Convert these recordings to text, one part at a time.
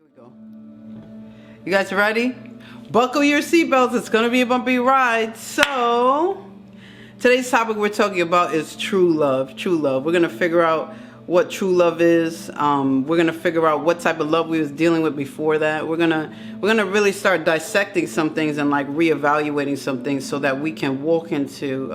we go. You guys ready? Buckle your seatbelts. It's going to be a bumpy ride. So, today's topic we're talking about is true love. True love. We're going to figure out what true love is. We're going to figure out what type of love we was dealing with before that. We're gonna really start dissecting some things and like reevaluating some things so that we can walk into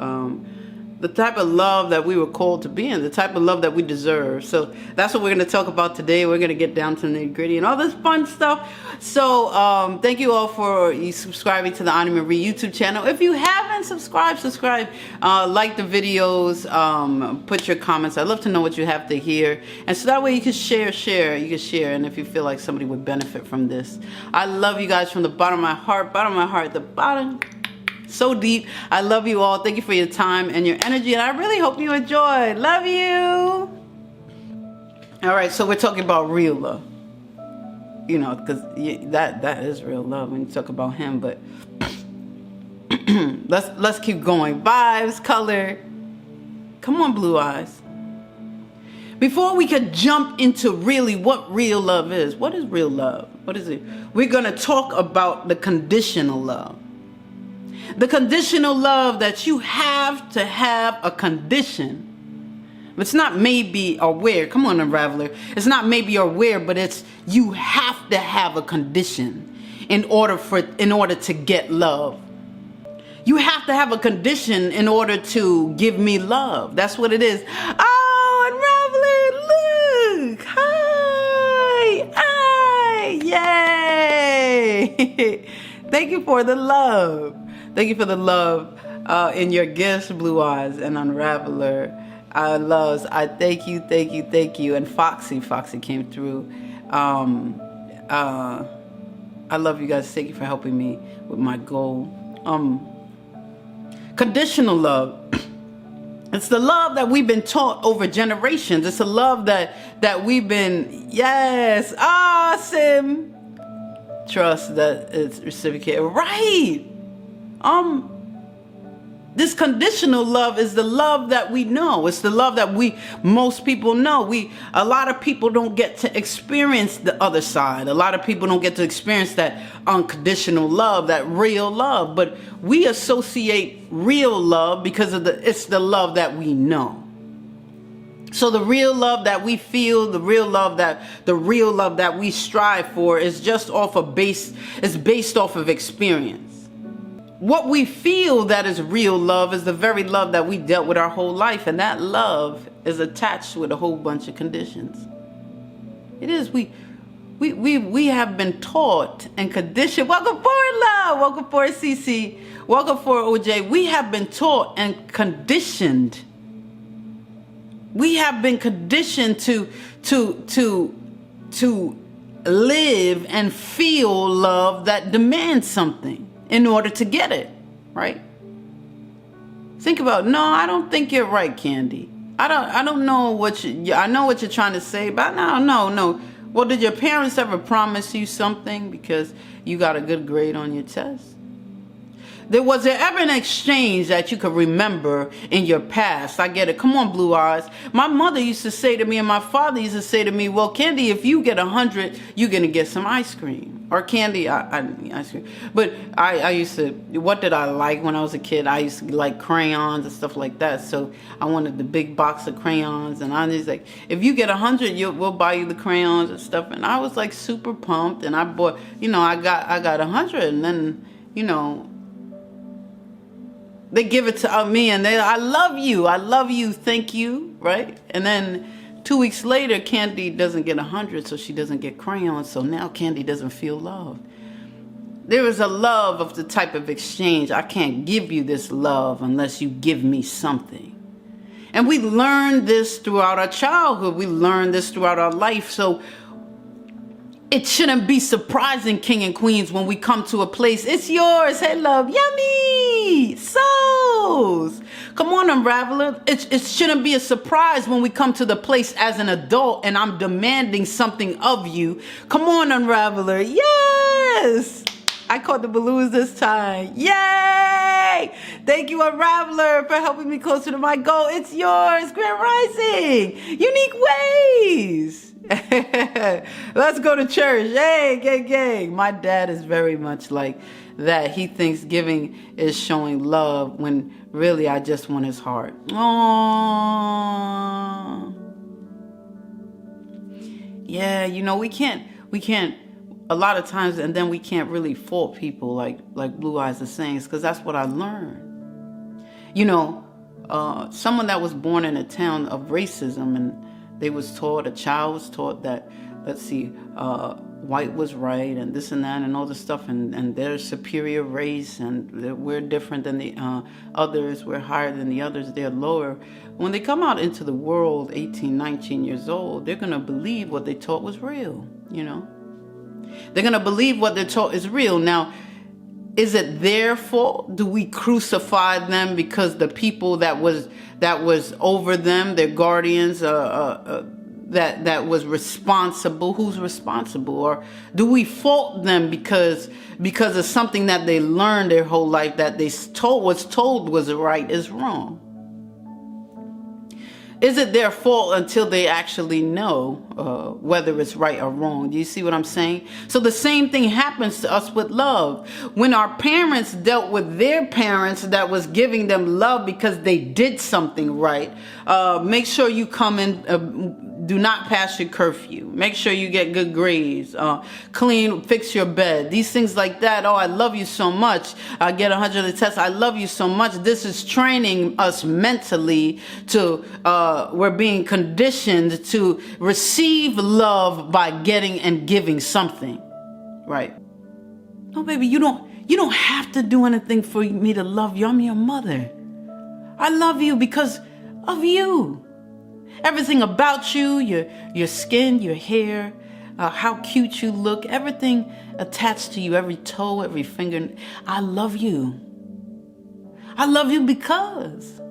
the type of love that we were called to be in, the type of love that we deserve. So that's what we're going to talk about today. We're going to get down to the nitty-gritty and all this fun stuff. So thank you all for subscribing to the Ani Marie YouTube channel. If you haven't subscribed, subscribe, like the videos, put your comments. I'd love to know what you have to hear. And so that way you can share. You can share. And if you feel like somebody would benefit from this. I love you guys from the bottom of my heart, the bottom. So deep. I love you all. Thank you for your time and your energy, and I really hope you enjoyed. Love you. All right, so we're talking about real love. You know, because that is real love when you talk about him. But let's keep going. Vibes, color. Come on, blue eyes. Before we could jump into really what real love is, what is real love? What is it? We're gonna talk about the conditional love. The conditional love that you have to have a condition. It's not maybe or where. Come on, Unraveler. It's not maybe or where, but it's you have to have a condition in order to get love. You have to have a condition in order to give me love. That's what it is. Oh, Unraveler, look. Hi. Yay. Thank you for the love. Thank you for the love in your gifts, Blue Eyes and Unraveler. I thank you. And Foxy came through. I love you guys. Thank you for helping me with my goal. Conditional love. It's the love that we've been taught over generations. It's a love that we've been, yes, awesome. Trust that it's reciprocated. Right. This conditional love is the love that we know. It's the love that most people know. A lot of people don't get to experience the other side. A lot of people don't get to experience that unconditional love, that real love. But we associate real love because it's the love that we know. So the real love that we feel, the real love that we strive for is just based off of experience. What we feel that is real love is the very love that we dealt with our whole life, and that love is attached with a whole bunch of conditions. It is. We have been taught and conditioned. Welcome forward, love. Welcome forward, CC. Welcome forward, OJ. We have been taught and conditioned. We have been conditioned to live and feel love that demands something in order to get it, right? Think about, no, I don't think you're right, Candy. I don't know I know what you're trying to say, but no. Well, did your parents ever promise you something because you got a good grade on your test? Was there ever an exchange that you could remember in your past? I get it. Come on, Blue Eyes. My mother used to say to me and my father used to say to me, well, Candy, if you get 100, you're going to get some ice cream. Or Candy, I ice cream. But I used to, what did I like when I was a kid? I used to like crayons and stuff like that. So I wanted the big box of crayons. And I was like, if you get 100, we'll buy you the crayons and stuff. And I was like super pumped. And I bought, I got 100. And then, they give it to me and I love you, thank you, right? And then 2 weeks later, Candy doesn't get 100, so she doesn't get crayons, so now Candy doesn't feel loved. There is a love of the type of exchange. I can't give you this love unless you give me something. And we learn this throughout our childhood. We learn this throughout our life, so it shouldn't be surprising, king and queens, when we come to a place. It's yours. Hey, love. Yummy. Souls. Come on, Unraveler. It shouldn't be a surprise when we come to the place as an adult and I'm demanding something of you. Come on, Unraveler. Yes. I caught the balloons this time. Yay. Thank you, Unraveler, for helping me closer to my goal. It's yours. Grand Rising. Unique ways. Let's go to church. Hey, gang, gang. My dad is very much like that. He thinks giving is showing love when really I just want his heart. Aww. Yeah, you know, we can't, a lot of times, and then we can't really fault people like Blue Eyes is saying, because that's what I learned. You know, someone that was born in a town of racism, and they was taught, a child was taught that, let's see, white was right and this and that and all this stuff, and they're superior race, and we're different than the others, we're higher than the others, they're lower. When they come out into the world, 18, 19 years old, they're going to believe what they taught was real, you know. They're going to believe what they're taught is real. Now, is it their fault? Do we crucify them because the people that was over them, their guardians, that was responsible? Who's responsible? Or do we fault them because of something that they learned their whole life, that they was told was right is wrong? Is it their fault until they actually know whether it's right or wrong? Do you see what I'm saying? So the same thing happens to us with love. When our parents dealt with their parents that was giving them love because they did something right, make sure you come in, do not pass your curfew. Make sure you get good grades. Clean, fix your bed. These things like that. Oh, I love you so much. I get 100 tests. I love you so much. This is training us mentally to, we're being conditioned to receive love by getting and giving something. Right? No, baby, you don't have to do anything for me to love you. I'm your mother. I love you because of you. Everything about you, your skin, your hair, how cute you look, everything attached to you, every toe, every finger. I love you. I love you because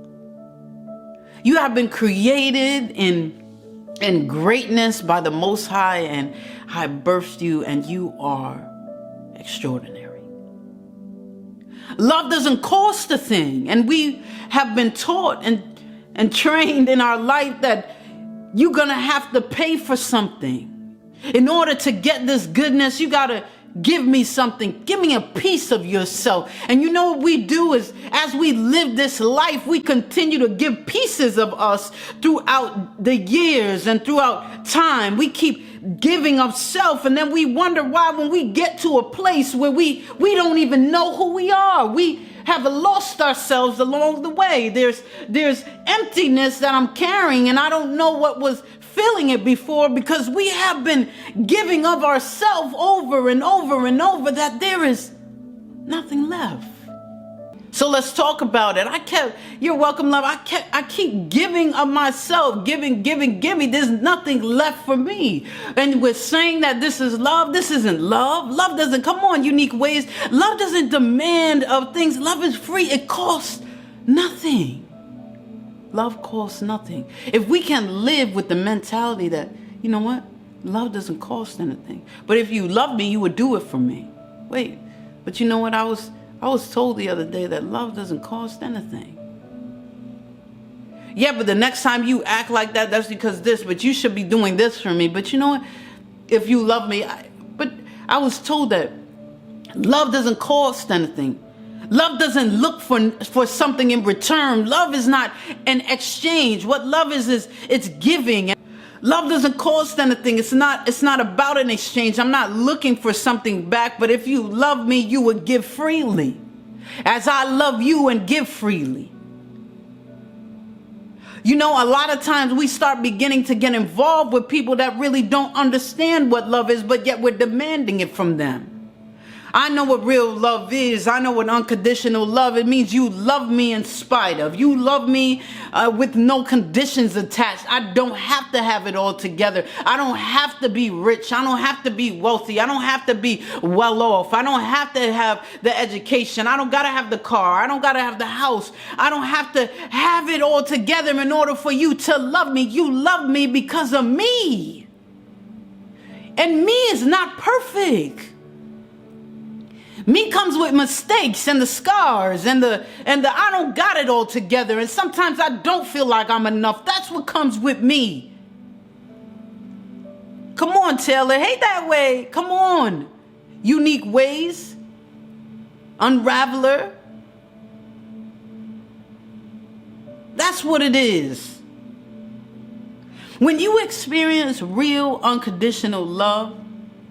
you have been created in greatness by the Most High, and I birthed you, and you are extraordinary. Love doesn't cost a thing, and we have been taught and trained in our life that you're gonna have to pay for something. In order to get this goodness, you gotta give me something. Give me a piece of yourself. And you know what we do is, as we live this life, we continue to give pieces of us throughout the years and throughout time. We keep giving of self, and then we wonder why when we get to a place where we don't even know who we are. We have lost ourselves along the way. There's emptiness that I'm carrying, and I don't know what was filling it before, because we have been giving of ourselves over and over and over, that there is nothing left. So let's talk about it. You're welcome, love. I keep giving of myself, giving. There's nothing left for me. And we're saying that this is love. This isn't love. Love doesn't, come on, unique ways. Love doesn't demand of things. Love is free. It costs nothing. Love costs nothing. If we can live with the mentality that, you know what? Love doesn't cost anything. But if you love me, you would do it for me. Wait, but you know what? I was told the other day that love doesn't cost anything. Yeah, but the next time you act like that, that's because this, but you should be doing this for me. But you know what? If you love me, but I was told that love doesn't cost anything. Love doesn't look for something in return. Love is not an exchange. What love is it's giving. Love doesn't cost anything. It's not about an exchange. I'm not looking for something back, but if you love me, you would give freely. As I love you and give freely. You know, a lot of times we start beginning to get involved with people that really don't understand what love is, but yet we're demanding it from them. I know what real love is. I know what unconditional love. It means you love me in spite of. You love me with no conditions attached. I don't have to have it all together. I don't have to be rich. I don't have to be wealthy. I don't have to be well off. I don't have to have the education. I don't got to have the car. I don't got to have the house. I don't have to have it all together in order for you to love me. You love me because of me. And me is not perfect. Me comes with mistakes and the scars and the I don't got it all together, and sometimes I don't feel like I'm enough. That's what comes with me. Come on, Taylor. Hey, that way. Come on. Unique ways. Unraveler. That's what it is. When you experience real unconditional love,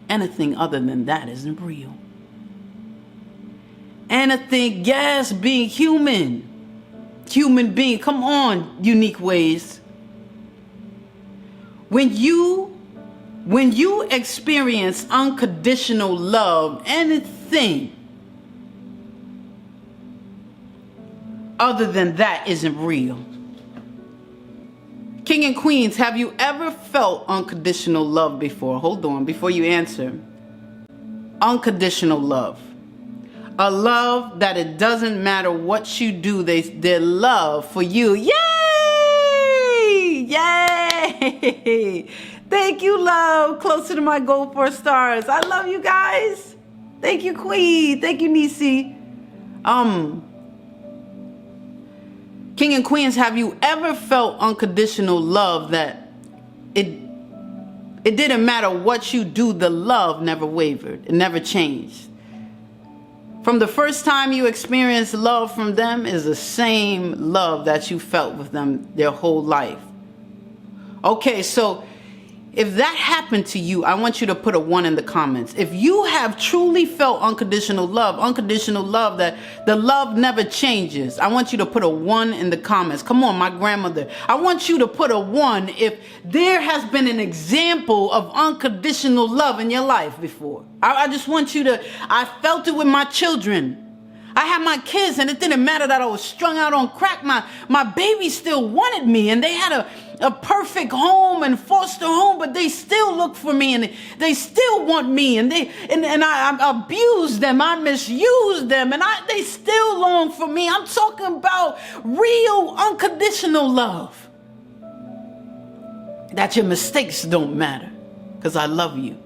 anything other than that isn't real. Anything, yes, being human. Human being. Come on, unique ways. When you experience unconditional love, anything other than that isn't real. King and Queens, have you ever felt unconditional love before? Hold on, before you answer. Unconditional love. A love that it doesn't matter what you do, their love for you. Yay! Yay! Thank you, love. Closer to my goal 4 stars. I love you guys. Thank you, Queen. Thank you, Nisi. King and Queens, have you ever felt unconditional love that it didn't matter what you do, the love never wavered, it never changed? From the first time you experienced love from them is the same love that you felt with them their whole life. Okay, so if that happened to you, I want you to put a 1 in the comments. If you have truly felt unconditional love that the love never changes, I want you to put a 1 in the comments. Come on, my grandmother. I want you to put a 1 if there has been an example of unconditional love in your life before. I just want you to, I felt it with my children. I had my kids and it didn't matter that I was strung out on crack. My baby still wanted me and they had a perfect home and foster home, but they still look for me and they still want me and I abused them, I misused them and they still long for me. I'm talking about real unconditional love. That your mistakes don't matter because I love you.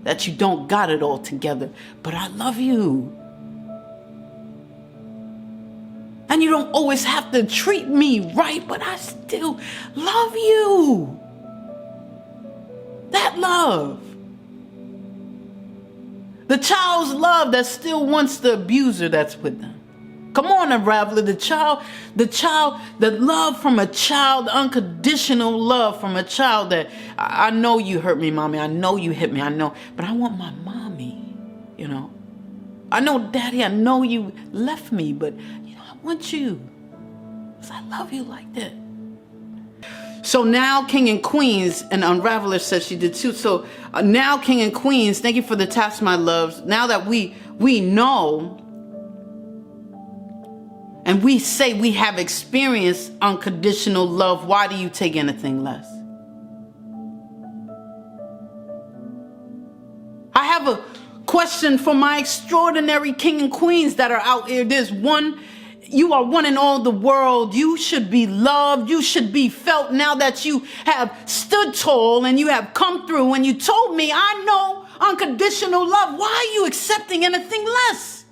That you don't got it all together, but I love you. And you don't always have to treat me right, but I still love you. That love. The child's love that still wants the abuser that's with them. Come on, Unraveler. The love from a child, unconditional love from a child that, I know you hurt me, mommy. I know you hit me. I know. But I want my mommy, you know. I know, daddy, I know you left me, but I want you, because I love you like that. So now King and Queens, and Unraveler says she did too. So now King and Queens, thank you for the taps, my loves. Now that we know, and we say we have experienced unconditional love, why do you take anything less? I have a question for my extraordinary King and Queens that are out here. There's one. You are one in all the world. You should be loved. You should be felt now that you have stood tall and you have come through and you told me, I know unconditional love. Why are you accepting anything less?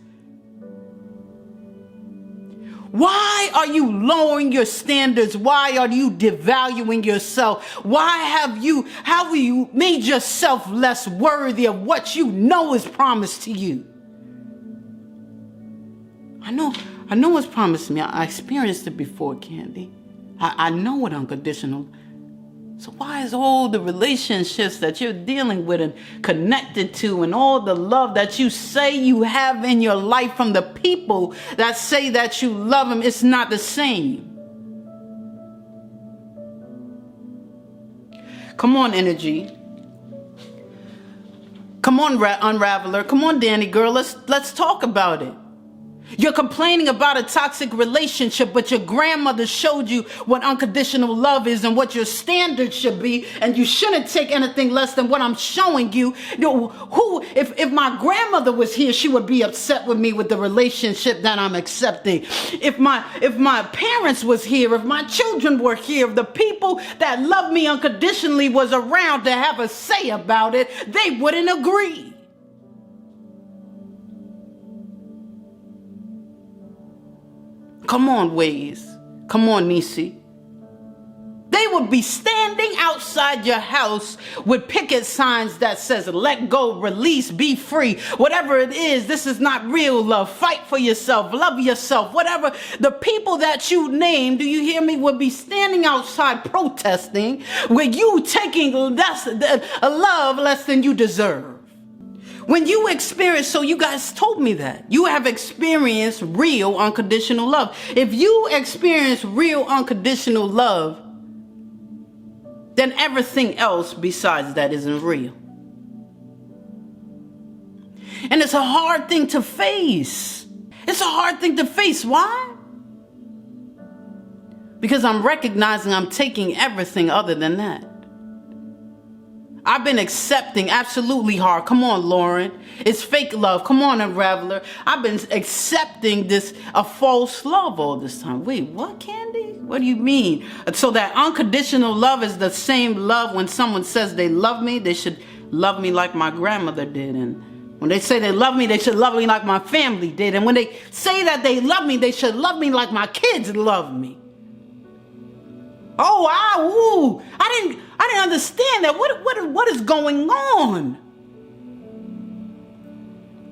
Why are you lowering your standards? Why are you devaluing yourself? Why have you made yourself less worthy of what you know is promised to you? I know what's promised to me. I experienced it before, Candy. I know what unconditional. So why is all the relationships that you're dealing with and connected to and all the love that you say you have in your life from the people that say that you love them, it's not the same? Come on, energy. Come on, Unraveler. Come on, Danny girl. Let's talk about it. You're complaining about a toxic relationship, but your grandmother showed you what unconditional love is and what your standards should be, and you shouldn't take anything less than what I'm showing you. If my grandmother was here, she would be upset with me with the relationship that I'm accepting. If my parents was here, if my children were here, if the people that love me unconditionally was around to have a say about it, they wouldn't agree. Come on, Ways. Come on, Nisi. They would be stand standing outside your house with picket signs that says, let go, release, be free. Whatever it is, this is not real love. Fight for yourself, love yourself, whatever. The people that you name, do you hear me, would be standing outside protesting with you taking a love less than you deserve. When you experience, so you guys told me that you have experienced real unconditional love. If you experience real unconditional love, then everything else besides that isn't real. And it's a hard thing to face. It's a hard thing to face. Why? Because I'm recognizing I'm taking everything other than that. I've been accepting absolutely hard. Come on, Lauren. It's fake love. Come on, Unraveler. I've been accepting a false love all this time. Wait, what, Candy? What do you mean? So that unconditional love is the same love when someone says they love me, they should love me like my grandmother did. And when they say they love me, they should love me like my family did. And when they say that they love me, they should love me like my kids love me. Oh, wow, ooh, I didn't understand that. What is going on?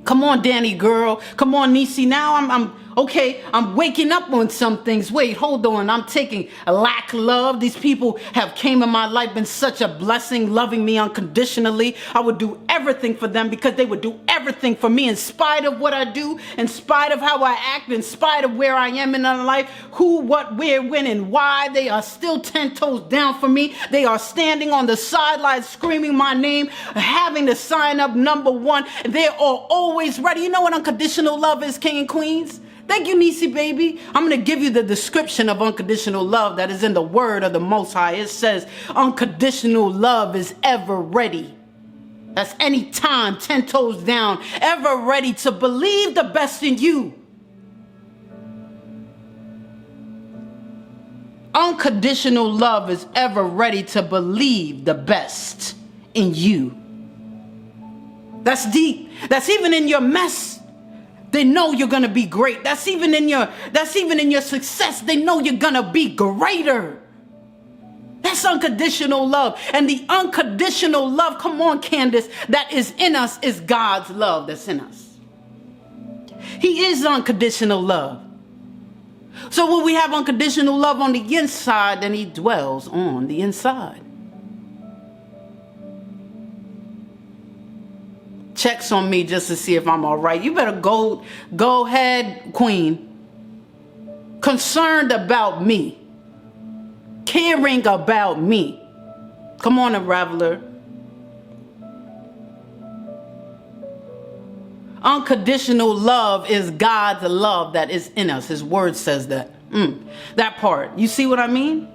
Come on, Danny girl. Come on, Nisi. Now I'm okay. I'm waking up on some things. Wait, hold on. I'm taking a lack of love. These people have came in my life, been such a blessing, loving me unconditionally. I would do everything for them because they would do everything for me in spite of what I do, in spite of how I act, in spite of where I am in my life, who, what, where, when, and why. They are still 10 toes down for me. They are standing on the sidelines screaming my name, having to sign up number one. They are always ready. You know what unconditional love is, king and queens? Thank you, Nisi, baby. I'm going to give you the description of unconditional love that is in the word of the Most High. It says, unconditional love is ever ready. That's any time, 10 toes down, ever ready to believe the best in you. Unconditional love is ever ready to believe the best in you. That's deep. That's even in your mess. They know you're going to be great. That's even in your success. They know you're going to be greater. That's unconditional love. And the unconditional love, come on, Candace, that is in us is God's love that's in us. He is unconditional love. So when we have unconditional love on the inside, then he dwells on the inside. Checks on me just to see if I'm all right. You better go ahead, queen. Concerned about me. Caring about me. Come on, Unraveler. Unconditional love is God's love that is in us. His word says that. That part. You see what I mean?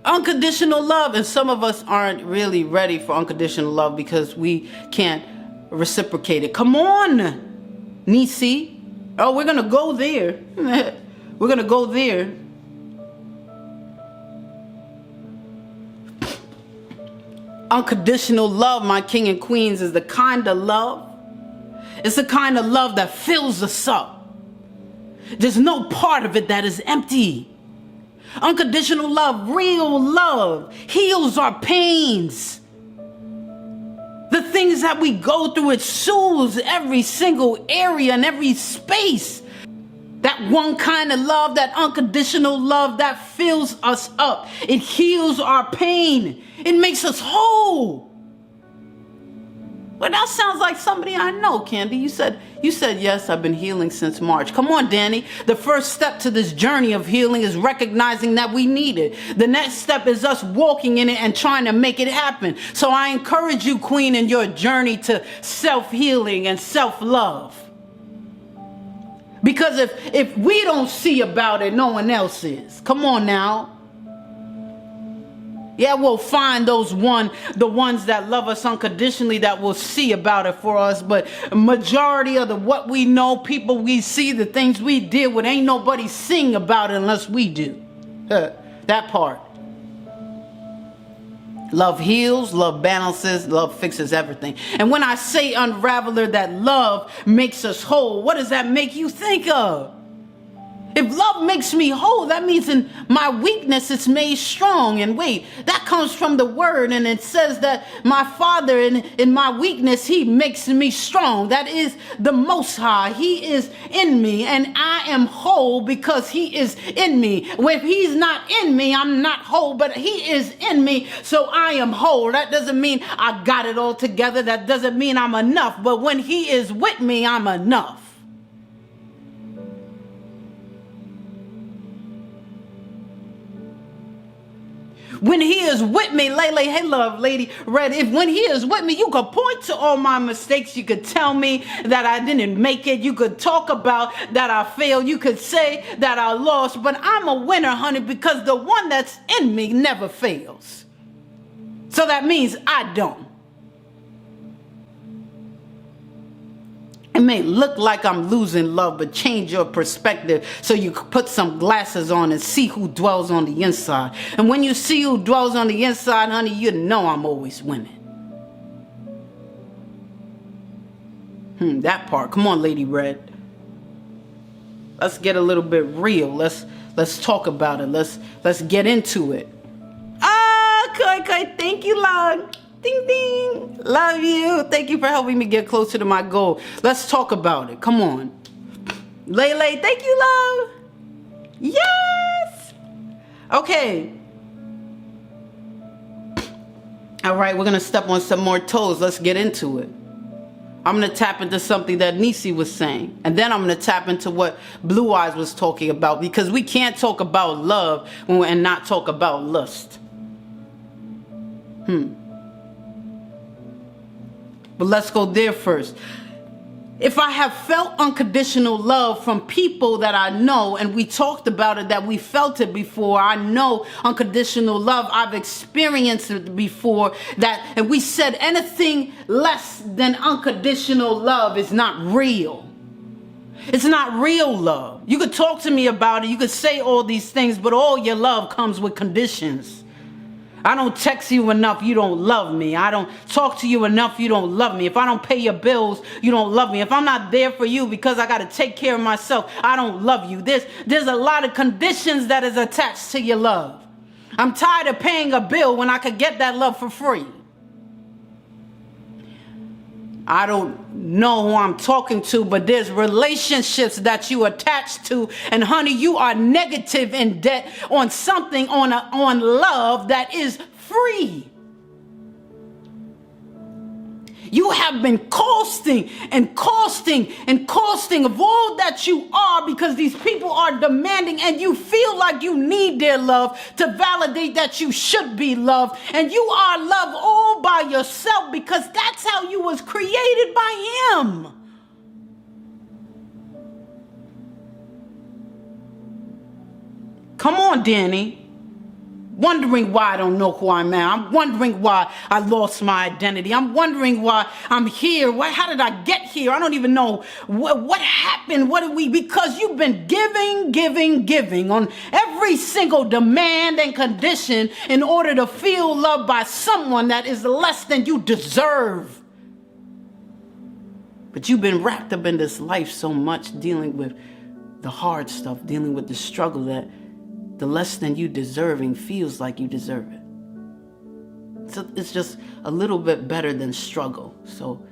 Unconditional love. And some of us aren't really ready for unconditional love because we can't reciprocate it. Come on, Nisi. Oh, we're going to go there. We're going to go there. Unconditional love, my king and queens, is the kind of love. It's the kind of love that fills us up. There's no part of it that is empty. Unconditional love, real love, heals our pains. The things that we go through, it soothes every single area and every space. That one kind of love, that unconditional love that fills us up. It heals our pain. It makes us whole. Well, that sounds like somebody I know, Candy. You said yes, I've been healing since March. Come on, Danny. The first step to this journey of healing is recognizing that we need it. The next step is us walking in it and trying to make it happen. So I encourage you, Queen, in your journey to self-healing and self-love. Because if we don't see about it, no one else is. Come on now. Yeah, we'll find the ones that love us unconditionally that will see about it for us. But majority of what we know, people we see, the things we deal with, ain't nobody sing about it unless we do. That part. Love heals, love balances, love fixes everything. And when I say, Unraveler, that love makes us whole, what does that make you think of? If love makes me whole, that means in my weakness it's made strong. And wait, that comes from the word, and it says that my Father in my weakness, he makes me strong. That is the Most High. He is in me, and I am whole because he is in me. If he's not in me, I'm not whole, but he is in me, so I am whole. That doesn't mean I got it all together. That doesn't mean I'm enough, but when he is with me, I'm enough. When he is with me, Lele, hey love, lady, Red, when he is with me, you could point to all my mistakes. You could tell me that I didn't make it. You could talk about that I failed. You could say that I lost, but I'm a winner, honey, because the one that's in me never fails. So that means I don't. It may look like I'm losing love, but change your perspective so you can put some glasses on and see who dwells on the inside. And when you see who dwells on the inside, honey, you know I'm always winning. That part. Come on, Lady Red. Let's get a little bit real. Let's talk about it. Let's get into it. Koi, thank you, love. Ding, ding. Love you. Thank you for helping me get closer to my goal. Let's talk about it. Come on. Lele, thank you, love. Yes. Okay. All right, we're going to step on some more toes. Let's get into it. I'm going to tap into something that Nisi was saying. And then I'm going to tap into what Blue Eyes was talking about. Because we can't talk about love and not talk about lust. But let's go there first. If I have felt unconditional love from people that I know, and we talked about it, that we felt it before, I know unconditional love, I've experienced it before, and we said anything less than unconditional love is not real. It's not real love. You could talk to me about it, you could say all these things, but all your love comes with conditions. I don't text you enough, you don't love me. I don't talk to you enough, you don't love me. If I don't pay your bills, you don't love me. If I'm not there for you because I got to take care of myself, I don't love you. There's a lot of conditions that is attached to your love. I'm tired of paying a bill when I could get that love for free. I don't know who I'm talking to, but there's relationships that you attach to, and honey, you are negative in debt on something, on love that is free. You have been costing and costing and costing of all that you are because these people are demanding, and you feel like you need their love to validate that you should be loved, and you are loved all by yourself because that's how you was created by him. Come on, Danny. Wondering why I don't know who I am. I'm wondering why I lost my identity. I'm wondering why I'm here. How did I get here? I don't even know what happened. What did we? Because you've been giving on every single demand and condition in order to feel loved by someone that is less than you deserve. But you've been wrapped up in this life so much, dealing with the hard stuff, dealing with the struggle, that the less than you deserving feels like you deserve it. So it's just a little bit better than struggle. So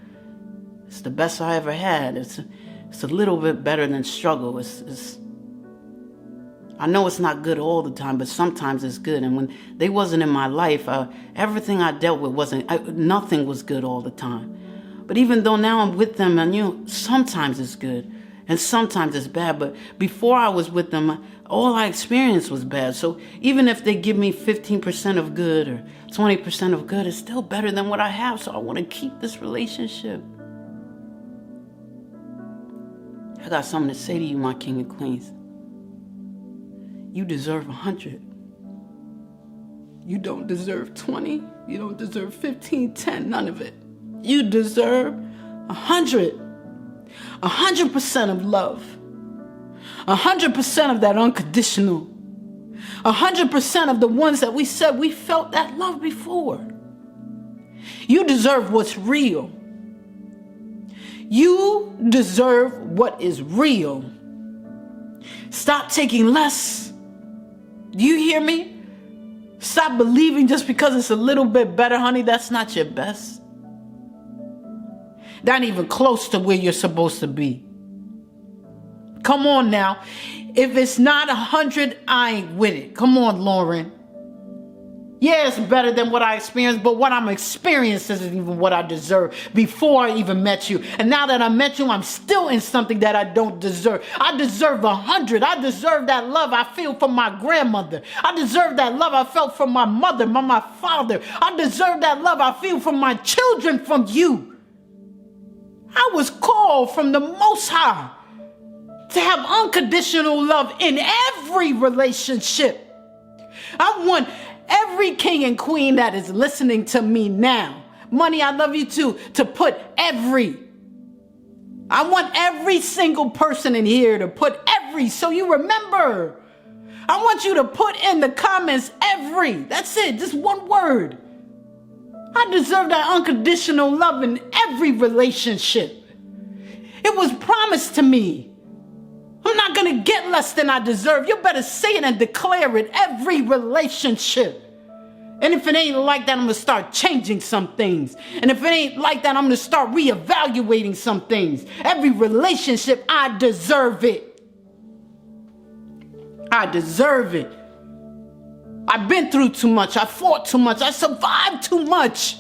it's the best I ever had. It's a little bit better than struggle. I know it's not good all the time, but sometimes it's good. And when they wasn't in my life, everything I dealt with nothing was good all the time. But even though now I'm with them, and sometimes it's good and sometimes it's bad. But before I was with them, all I experienced was bad. So even if they give me 15% of good or 20% of good, it's still better than what I have. So I want to keep this relationship. I got something to say to you, my king and queens. You deserve 100. You don't deserve 20. You don't deserve 15, 10, none of it. You deserve 100. 100% of love. 100% of that unconditional. 100% of the ones that we said we felt that love before. You deserve what's real. You deserve what is real. Stop taking less. Do you hear me? Stop believing just because it's a little bit better, honey. That's not your best. Not even close to where you're supposed to be. Come on now. If it's not 100, I ain't with it. Come on, Lauren. Yeah, it's better than what I experienced, but what I'm experiencing isn't even what I deserve before I even met you. And now that I met you, I'm still in something that I don't deserve. I deserve 100. I deserve that love I feel from my grandmother. I deserve that love I felt from my mother, my father. I deserve that love I feel from my children, from you. I was called from the Most High to have unconditional love in every relationship. I want every king and queen that is listening to me now, money, I love you too, to put every. I want every single person in here to put every, so you remember. I want you to put in the comments every. That's it, just one word. I deserve that unconditional love in every relationship. It was promised to me. I'm not going to get less than I deserve. You better say it and declare it every relationship. And if it ain't like that, I'm going to start changing some things. And if it ain't like that, I'm going to start reevaluating some things. Every relationship, I deserve it. I deserve it. I've been through too much. I fought too much. I survived too much.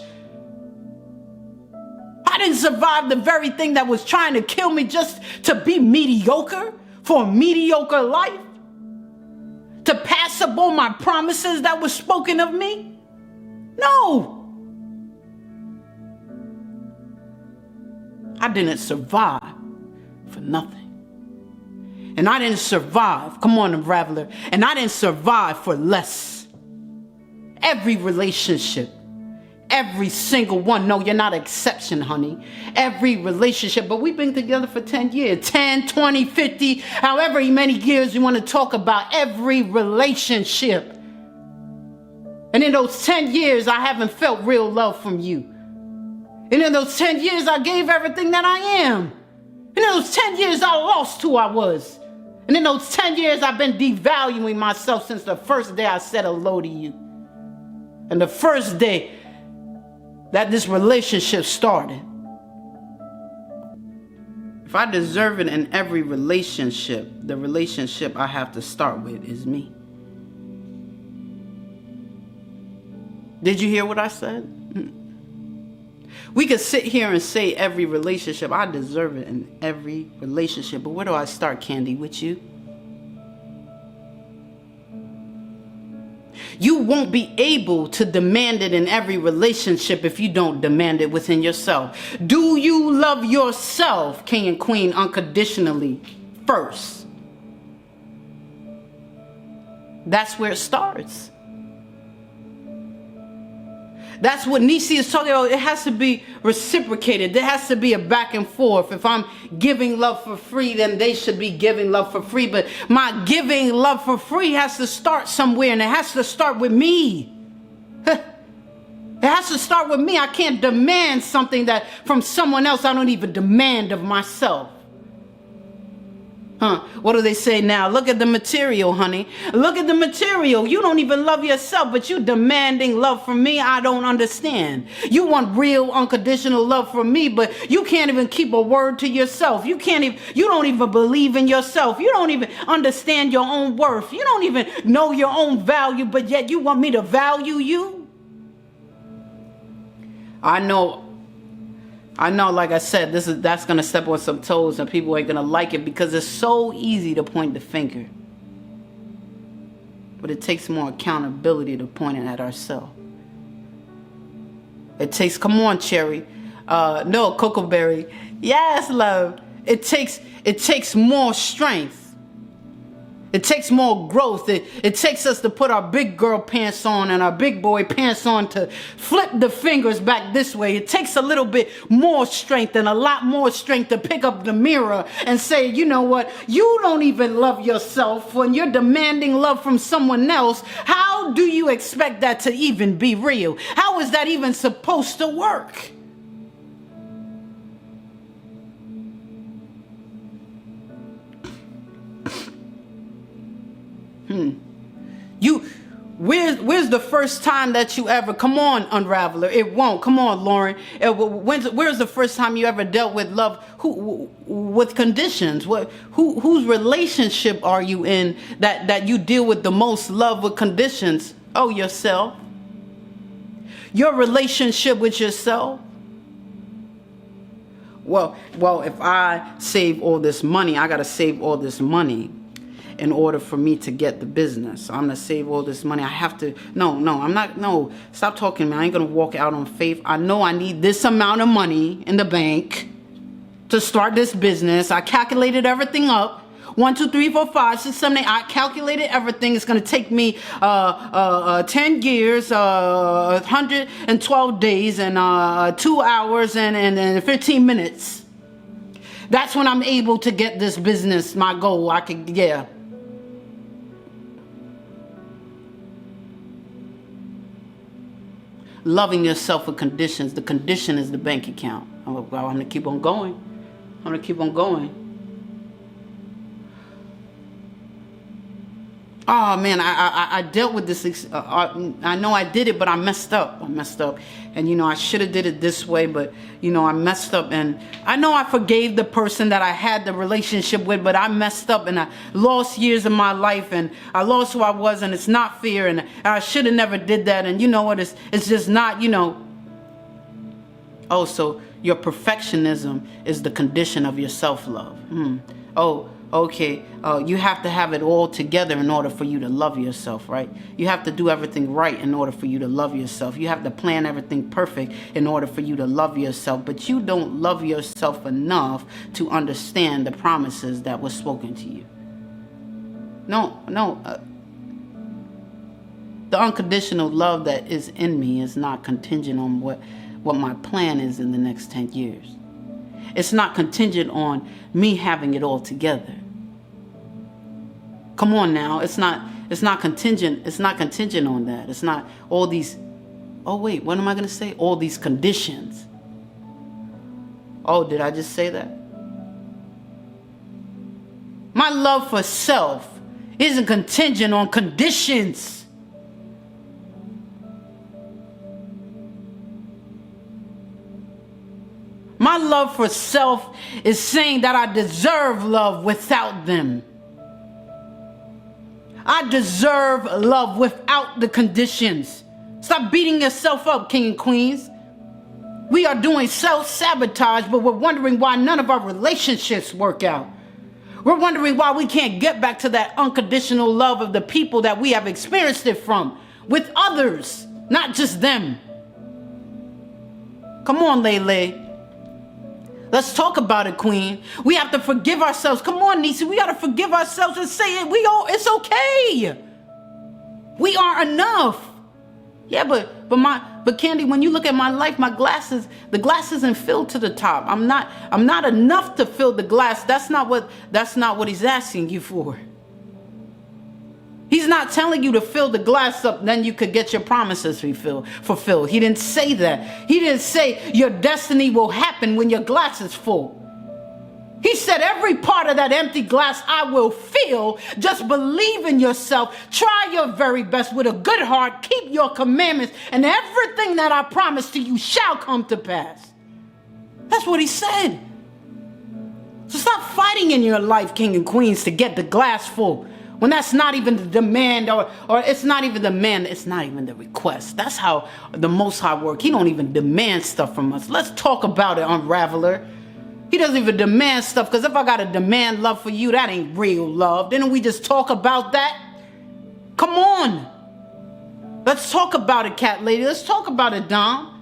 I didn't survive the very thing that was trying to kill me just to be mediocre. For a mediocre life? To pass up on my promises that were spoken of me? No. I didn't survive for nothing. And I didn't survive, come on, Unraveler, and I didn't survive for less. Every relationship, every single one. No, you're not an exception, honey. Every relationship. But we've been together for 10 years. 10, 20, 50, however many years you want to talk about. Every relationship. And in those 10 years, I haven't felt real love from you. And in those 10 years, I gave everything that I am. And in those 10 years, I lost who I was. And in those 10 years, I've been devaluing myself since the first day I said hello to you. And the first day that this relationship started. If I deserve it in every relationship, the relationship I have to start with is me. Did you hear what I said? We could sit here and say every relationship, I deserve it in every relationship. But where do I start, Candy? With you? You won't be able to demand it in every relationship if you don't demand it within yourself. Do you love yourself, king and queen, unconditionally first? That's where it starts. That's what Nisi is talking about. It has to be reciprocated. There has to be a back and forth. If I'm giving love for free, then they should be giving love for free. But my giving love for free has to start somewhere, and it has to start with me. It has to start with me. I can't demand something that from someone else I don't even demand of myself. What do they say now? Look at the material, honey. Look at the material. You don't even love yourself, but you demanding love from me. I don't understand. You want real unconditional love from me, but you can't even keep a word to yourself. You don't even believe in yourself. You don't even understand your own worth. You don't even know your own value, but yet you want me to value you? I know, like I said, that's going to step on some toes and people ain't going to like it because it's so easy to point the finger. But it takes more accountability to point it at ourselves. It takes, come on, Cherry. No, Cocoa Berry. Yes, love. It takes more strength. It takes more growth. It takes us to put our big girl pants on and our big boy pants on to flip the fingers back this way. It takes a little bit more strength and a lot more strength to pick up the mirror and say, you know what? You don't even love yourself when you're demanding love from someone else. How do you expect that to even be real? How is that even supposed to work? Where's the first time that you ever, come on, Unraveler, it won't, come on, Lauren, where's the first time you ever dealt with love, with conditions? Whose relationship are you in that you deal with the most love with conditions? Oh, yourself. Your relationship with yourself. Well, if I save all this money, I got to save all this money in order for me to get the business. I'm going to save all this money. I have to, no, stop talking, man. I ain't going to walk out on faith. I know I need this amount of money in the bank to start this business. I calculated everything up. 1, 2, 3, 4, 5, 6, 7, 8. I calculated everything. It's going to take me 10 years, 112 days, and 2 hours and 15 minutes. That's when I'm able to get this business, my goal. Yeah. Loving yourself with conditions. The condition is the bank account. I'm going to keep on going. I'm going to keep on going. Oh man, I dealt with this. I know I did it, but I messed up. And I should have did it this way, but I messed up. And I know I forgave the person that I had the relationship with, but I messed up and I lost years of my life and I lost who I was, and it's not fair. And I should have never did that. And you know what? It's just not. Oh, so your perfectionism is the condition of your self-love. Oh. Okay, you have to have it all together in order for you to love yourself, right? You have to do everything right in order for you to love yourself. You have to plan everything perfect in order for you to love yourself. But you don't love yourself enough to understand the promises that were spoken to you. No. The unconditional love that is in me is not contingent on what my plan is in the next 10 years. It's not contingent on me having it all together. Come on now, it's not contingent on that. It's not all these, oh wait, what am I going to say? All these conditions. Oh, did I just say that? My love for self isn't contingent on conditions. My love for self is saying that I deserve love without them. I deserve love without the conditions. Stop beating yourself up, king and queens. We are doing self-sabotage, but we're wondering why none of our relationships work out. We're wondering why we can't get back to that unconditional love of the people that we have experienced it from, with others, not just them. Come on, Lele. Let's talk about it, queen. We have to forgive ourselves. Come on, Nisi. We got to forgive ourselves and say it. It's okay. We are enough. Yeah, but Candy, when you look at my life, the glass isn't filled to the top. I'm not enough to fill the glass. That's not what he's asking you for. He's not telling you to fill the glass up, then you could get your promises fulfilled. He didn't say that. He didn't say your destiny will happen when your glass is full. He said every part of that empty glass I will fill. Just believe in yourself. Try your very best with a good heart. Keep your commandments, and everything that I promise to you shall come to pass. That's what he said. So stop fighting in your life, king and queens, to get the glass full. When that's not even the demand, or it's not even the demand, it's not even the request. That's how the Most High works. He don't even demand stuff from us. Let's talk about it, Unraveler. He doesn't even demand stuff, because if I got to demand love for you, that ain't real love. Didn't we just talk about that? Come on. Let's talk about it, cat lady. Let's talk about it, Dom.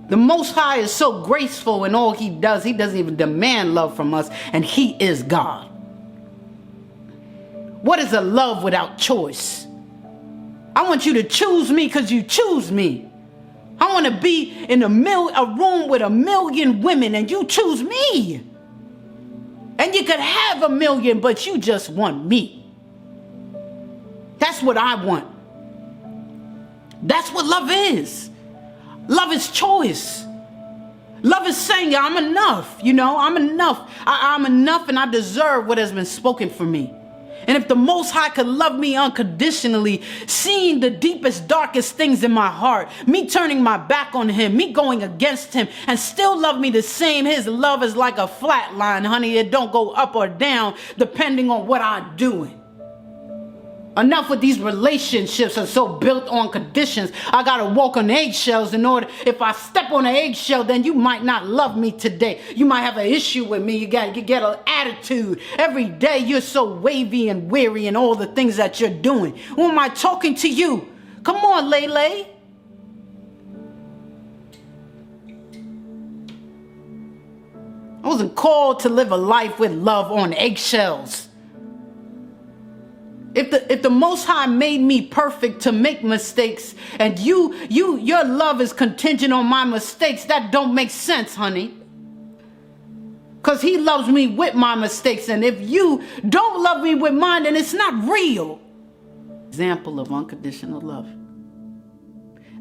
The Most High is so graceful in all he does. He doesn't even demand love from us, and he is God. What is a love without choice? I want you to choose me because you choose me. I want to be in a room with 1 million women, and you choose me. And you could have 1 million, but you just want me. That's what I want. That's what love is. Love is choice. Love is saying, yeah, I'm enough. I'm enough. I'm enough, and I deserve what has been spoken for me. And if the Most High could love me unconditionally, seeing the deepest, darkest things in my heart, me turning my back on him, me going against him, and still love me the same, his love is like a flat line, honey. It don't go up or down depending on what I'm doing. Enough with these relationships are so built on conditions. I gotta walk on eggshells in order. If I step on an eggshell, then you might not love me today. You might have an issue with me. You get an attitude. Every day you're so wavy and weary and all the things that you're doing. Who am I talking to you? Come on, Lele. I wasn't called to live a life with love on eggshells. If the Most High made me perfect to make mistakes, and your love is contingent on my mistakes, that don't make sense, honey. Because he loves me with my mistakes, and if you don't love me with mine, then it's not real. Example of unconditional love.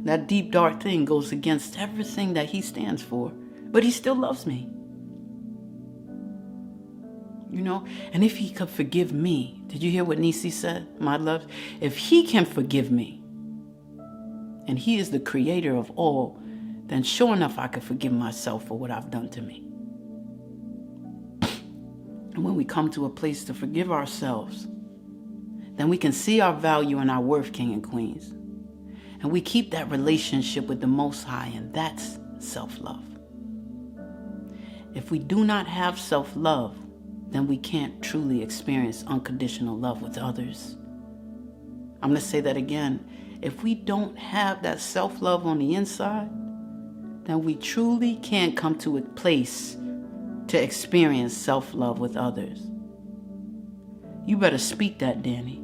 That deep, dark thing goes against everything that he stands for, but he still loves me. And if he could forgive me, did you hear what Nisi said, my love? If he can forgive me, and he is the creator of all, then sure enough, I could forgive myself for what I've done to me. And when we come to a place to forgive ourselves, then we can see our value and our worth, king and queens. And we keep that relationship with the Most High, and that's self-love. If we do not have self-love, then we can't truly experience unconditional love with others. I'm going to say that again. If we don't have that self-love on the inside, then we truly can't come to a place to experience self-love with others. You better speak that, Danny.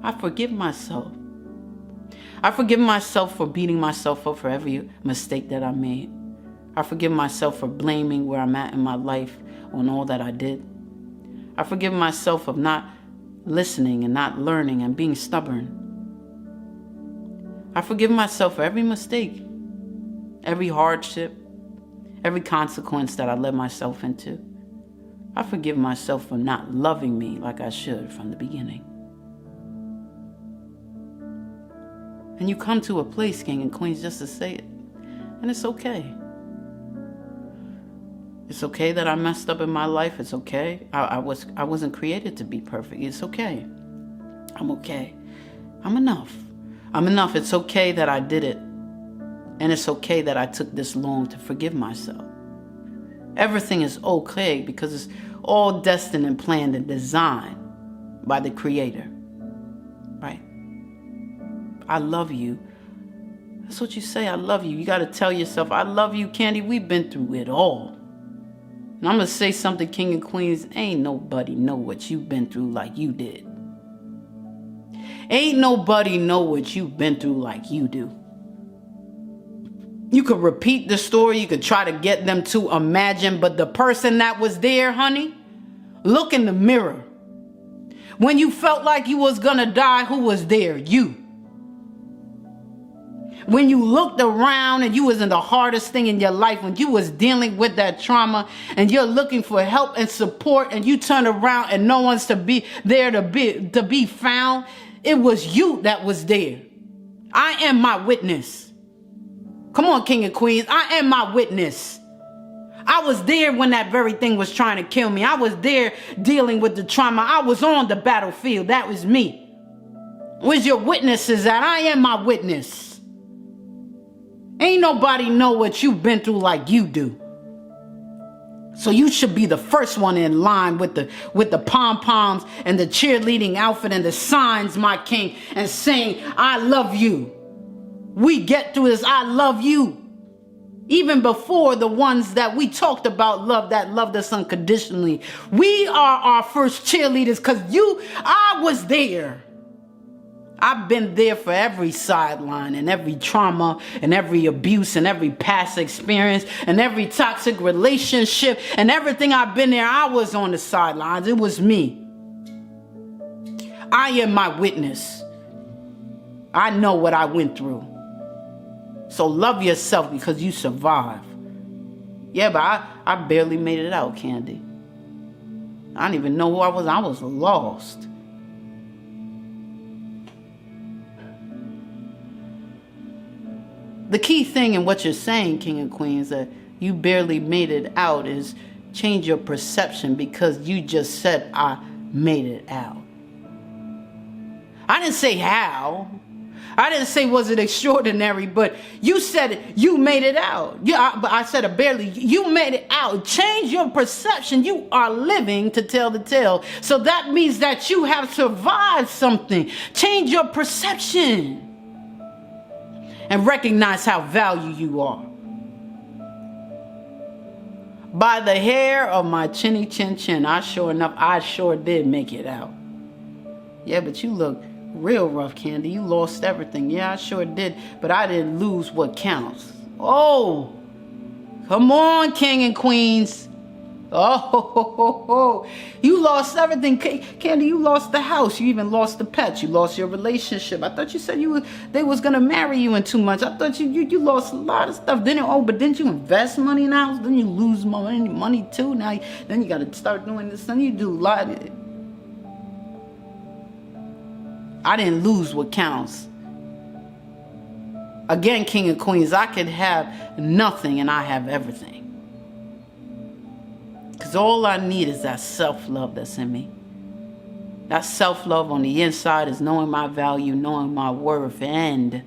I forgive myself. I forgive myself for beating myself up for every mistake that I made. I forgive myself for blaming where I'm at in my life on all that I did. I forgive myself of not listening and not learning and being stubborn. I forgive myself for every mistake, every hardship, every consequence that I led myself into. I forgive myself for not loving me like I should from the beginning. And you come to a place, king and queens, just to say it. And it's okay. It's okay that I messed up in my life. It's okay. I wasn't created to be perfect. It's okay. I'm okay. I'm enough. I'm enough. It's okay that I did it. And it's okay that I took this long to forgive myself. Everything is okay because it's all destined and planned and designed by the Creator. Right? I love you. That's what you say. I love you. You got to tell yourself, I love you, Candy. We've been through it all. And I'm going to say something, king and queens. Ain't nobody know what you've been through like you did. Ain't nobody know what you've been through like you do. You could repeat the story. You could try to get them to imagine. But the person that was there, honey, look in the mirror. When you felt like you was going to die, who was there? You. When you looked around and you was in the hardest thing in your life, when you was dealing with that trauma and you're looking for help and support, and you turn around and no one's to be there to be found, it was you that was there. I am my witness. Come on, king and queens. I am my witness. I was there when that very thing was trying to kill me. I was there dealing with the trauma. I was on the battlefield. That was me. Where's your witnesses at? I am my witness. Ain't nobody know what you've been through like you do. So you should be the first one in line with the pom-poms and the cheerleading outfit and the signs, my king, and saying, I love you. We get through this. I love you. Even before the ones that we talked about love, that loved us unconditionally. We are our first cheerleaders because I was there. I've been there for every sideline and every trauma and every abuse and every past experience and every toxic relationship and everything I've been there. I was on the sidelines. It was me. I am my witness. I know what I went through. So love yourself because you survived. Yeah, but I barely made it out, Candy. I didn't even know who I was. I was lost. The key thing in what you're saying, King and Queen, is that you barely made it out is change your perception, because you just said, I made it out. I didn't say how. I didn't say was it extraordinary, but you said you made it out. Yeah, but I said it barely. You made it out. Change your perception. You are living to tell the tale. So that means that you have survived something. Change your perception and recognize how valued you are. By the hair of my chinny chin chin, I sure did make it out. Yeah, but you look real rough, Candy. You lost everything. Yeah, I sure did. But I didn't lose what counts. Oh, come on, King and Queens. Oh, you lost everything. Candy, you lost the house. You even lost the pets. You lost your relationship. I thought you said they was going to marry you in 2 months. I thought you lost a lot of stuff. But didn't you invest money in the house? Then you lose money too. Now, then you got to start doing this. Then you do a lot. I didn't lose what counts. Again, King and Queens, I could have nothing and I have everything. Because all I need is that self-love that's in me. That self-love on the inside is knowing my value, knowing my worth, and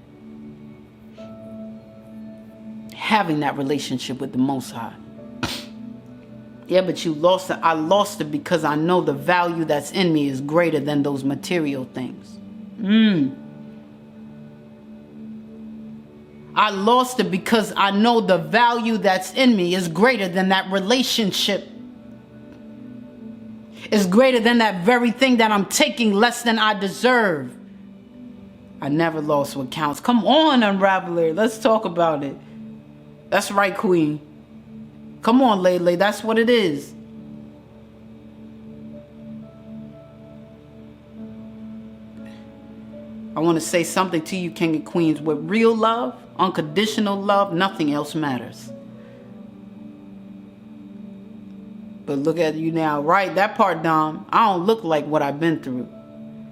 having that relationship with the Most High. Yeah, but you lost it. I lost it because I know the value that's in me is greater than those material things. I lost it because I know the value that's in me is greater than that relationship. It's greater than that very thing that I'm taking less than I deserve. I never lost what counts. Come on, Unraveler. Let's talk about it. That's right, Queen. Come on, Lele. That's what it is. I want to say something to you, King and Queens. With real love, unconditional love, nothing else matters. But look at you now, right? That part, Dom, I don't look like what I've been through.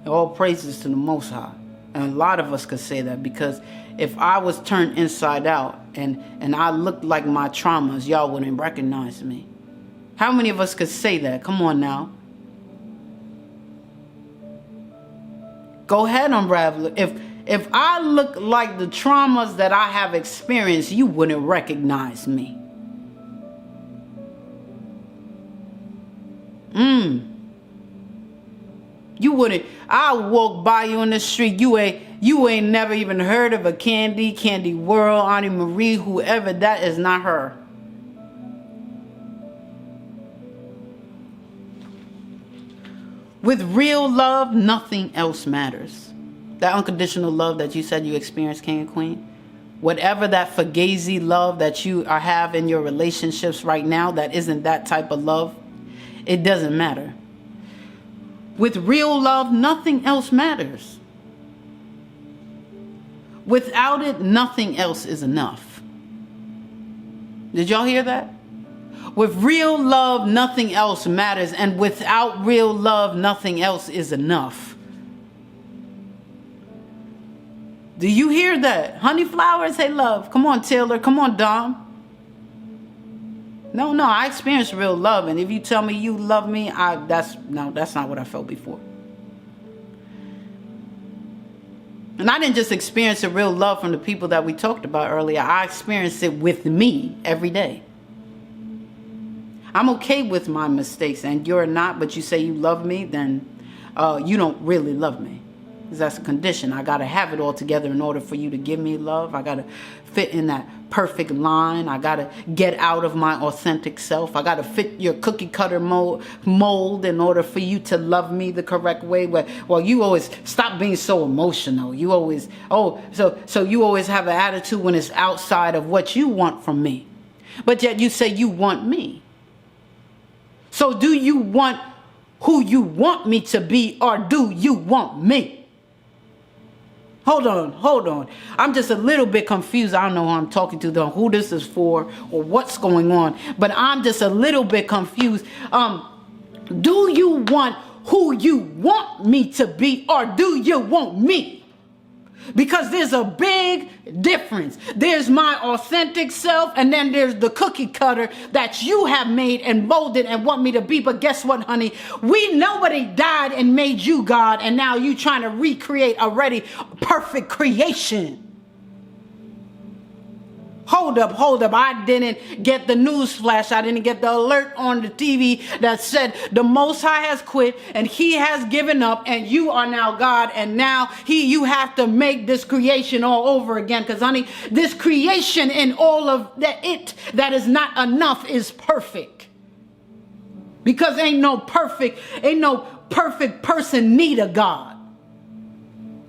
All praises to the Most High. And a lot of us could say that, because if I was turned inside out and I looked like my traumas, y'all wouldn't recognize me. How many of us could say that? Come on now. Go ahead, Unraveler. If I look like the traumas that I have experienced, you wouldn't recognize me. You wouldn't. I'll walk by you on the street. You ain't never even heard of a Candy World, Auntie Marie, whoever. That is not her. With real love, nothing else matters. That unconditional love that you said you experienced, King and Queen. Whatever that fugazi love that you have in your relationships right now that isn't that type of love, it doesn't matter. With real love, nothing else matters. Without it, nothing else is enough. Did y'all hear that? With real love, nothing else matters. And without real love, nothing else is enough. Do you hear that? Honey Flowers, hey love. Come on, Taylor. Come on, Dom. No, I experienced real love. And if you tell me you love me, that's not what I felt before. And I didn't just experience a real love from the people that we talked about earlier. I experienced it with me every day. I'm okay with my mistakes, and you're not, but you say you love me, then you don't really love me. Because that's a condition. I got to have it all together in order for you to give me love. I got to fit in that perfect line. I got to get out of my authentic self. I got to fit your cookie cutter mold in order for you to love me the correct way. Well, you always stop being so emotional. You always, so you always have an attitude when it's outside of what you want from me. But yet you say you want me. So do you want who you want me to be, or do you want me? Hold on. I'm just a little bit confused. I don't know who I'm talking to, though, who this is for or what's going on. But I'm just a little bit confused. Do you want who you want me to be, or do you want me? Because there's a big difference. There's my authentic self, and then there's the cookie cutter that you have made and molded and want me to be. But guess what, honey? Nobody died and made you God, and now you trying to recreate already perfect creation. Hold up. I didn't get the news flash. I didn't get the alert on the TV that said the Most High has quit and he has given up and you are now God. And now you have to make this creation all over again. Because, honey, this creation and all of that is not enough is perfect. Because ain't no perfect person need a God.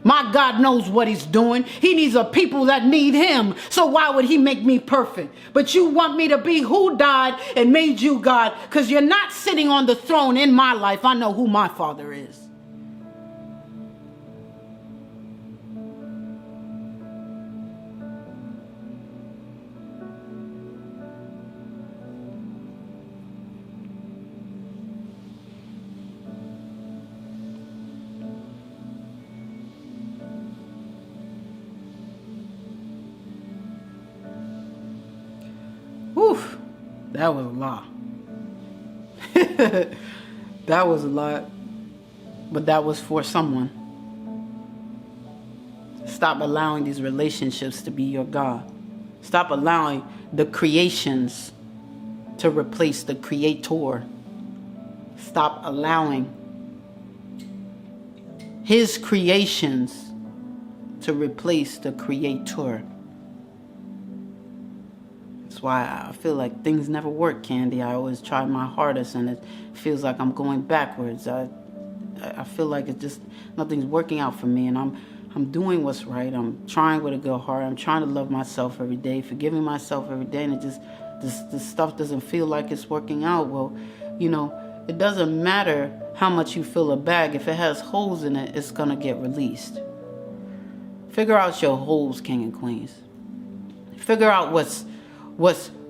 My God knows what he's doing. He needs a people that need him. So why would he make me perfect? But you want me to be who died and made you God, because you're not sitting on the throne in my life. I know who my Father is. Whew, that was a lot. That was a lot. But that was for someone. Stop allowing these relationships to be your God. Stop allowing the creations to replace the creator. Stop allowing his creations to replace the creator. That's why I feel like things never work, Candy. I always try my hardest and it feels like I'm going backwards. I feel like it's just nothing's working out for me, and I'm doing what's right. I'm trying with a good heart. I'm trying to love myself every day, forgiving myself every day, and it just this stuff doesn't feel like it's working out. Well, it doesn't matter how much you fill a bag. If it has holes in it, it's gonna get released. Figure out your holes, king and queens. Figure out what's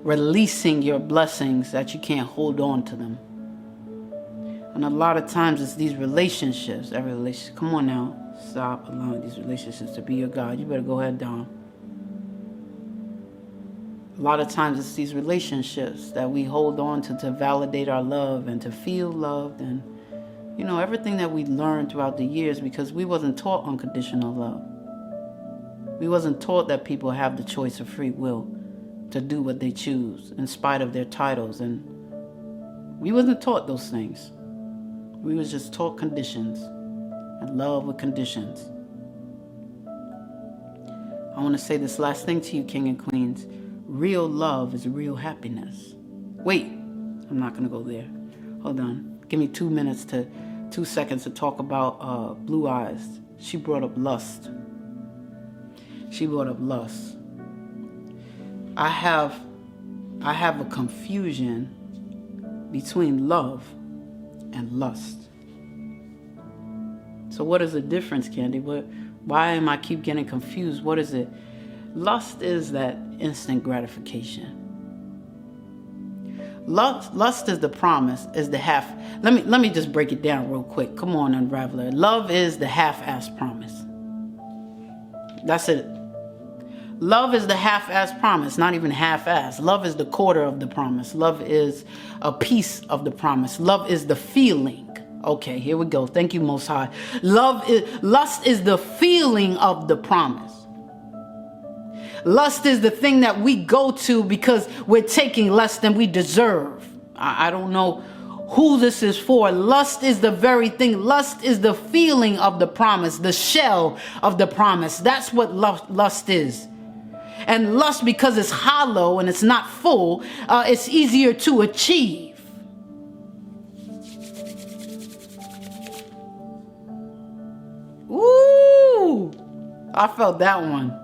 releasing your blessings that you can't hold on to them. And a lot of times it's these relationships. Every relationship. Come on now. Stop allowing these relationships to be your God. You better go ahead down. A lot of times it's these relationships that we hold on to validate our love and to feel loved, and everything that we learned throughout the years, because we wasn't taught unconditional love. We wasn't taught that people have the choice of free will to do what they choose in spite of their titles, and we wasn't taught those things. We was just taught conditions and love with conditions. I want to say this last thing to you, king and queens. Real love is real happiness. Wait, I'm not going to go there. Hold on. Give me 2 seconds to talk about Blue Eyes. She brought up lust. I have a confusion between love and lust. So what is the difference, Candy? Why am I keep getting confused? What is it? Lust is that instant gratification. Lust is the promise, is the half. Let me just break it down real quick. Come on, Unraveler. Love is the half-ass promise. That's it. Love is the half-ass promise, not even half-ass. Love is the quarter of the promise. Love is a piece of the promise. Love is the feeling. Okay, here we go. Thank you, Most High. Lust is the feeling of the promise. Lust is the thing that we go to because we're taking less than we deserve. I don't know who this is for. Lust is the very thing. Lust is the feeling of the promise, the shell of the promise. That's what lust is. And lust, because it's hollow and it's not full, it's easier to achieve. Ooh, I felt that one.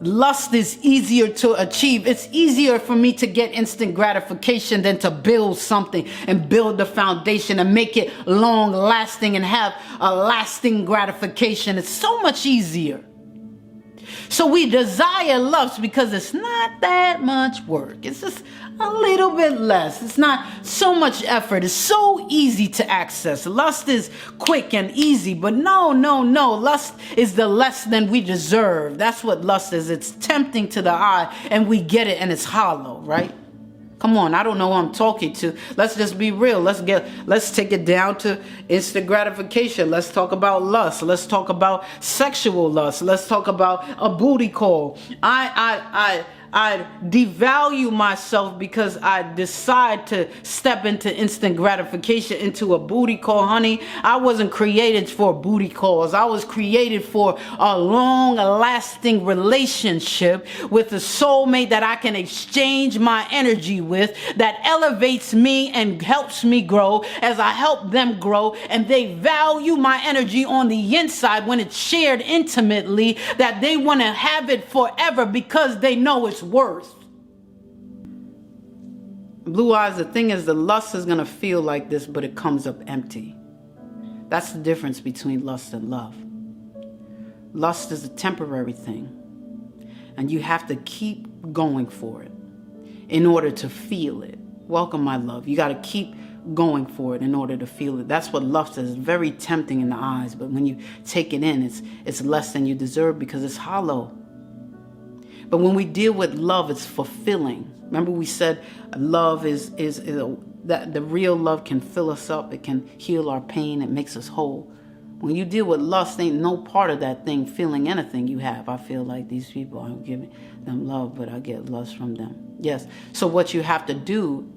Lust is easier to achieve. It's easier for me to get instant gratification than to build something and build the foundation and make it long lasting and have a lasting gratification. It's so much easier. So we desire lust because it's not that much work. It's just a little bit less. It's not so much effort. It's so easy to access. Lust is quick and easy, but no. Lust is the less than we deserve. That's what lust is. It's tempting to the eye and we get it and it's hollow, right? Come on, I don't know who I'm talking to. Let's just be real. Let's take it down to instant gratification. Let's talk about lust. Let's talk about sexual lust. Let's talk about a booty call. I devalue myself because I decide to step into instant gratification, into a booty call. Honey, I wasn't created for booty calls. I was created for a long-lasting relationship with a soulmate that I can exchange my energy with, that elevates me and helps me grow as I help them grow, and they value my energy on the inside when it's shared intimately, that they want to have it forever because they know it's worth. Blue eyes, the thing is, the lust is going to feel like this, but it comes up empty. That's the difference between lust and love. Lust is a temporary thing, and you have to keep going for it in order to feel it. Welcome, my love. You got to keep going for it in order to feel it. That's what lust is. It's very tempting in the eyes, but when you take it in, it's less than you deserve because it's hollow. But when we deal with love, it's fulfilling. Remember we said love is that the real love can fill us up. It can heal our pain. It makes us whole. When you deal with lust, ain't no part of that thing feeling anything you have. I feel like these people, I'm giving them love, but I get lust from them. Yes. So what you have to do,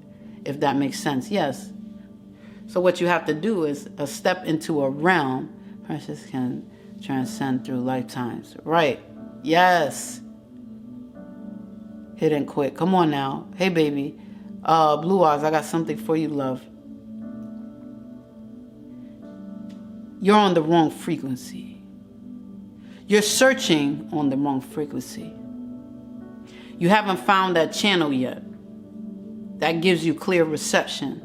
if that makes sense, yes. So what you have to do is a step into a realm precious can transcend through lifetimes. Right. Yes. Hit and quit. Come on now. Hey, baby. Blue eyes, I got something for you, love. You're on the wrong frequency. You're searching on the wrong frequency. You haven't found that channel yet that gives you clear reception.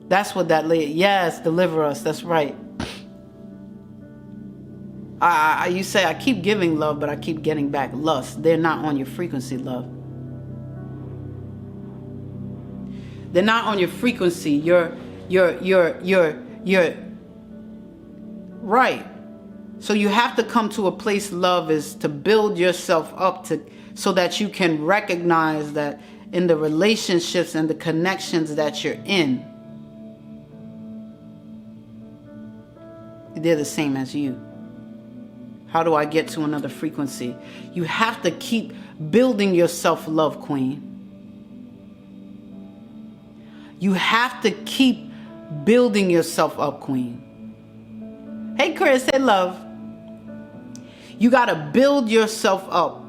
That's what that lady, yes, deliver us. That's right. You say, I keep giving love, but I keep getting back lust. They're not on your frequency, love. They're not on your frequency. You're right. So you have to come to a place, love, is to build yourself up so that you can recognize that in the relationships and the connections that you're in, they're the same as you. How do I get to another frequency? You have to keep building your self-love, queen. You have to keep building yourself up, queen. Hey, Chris, hey, love. You got to build yourself up.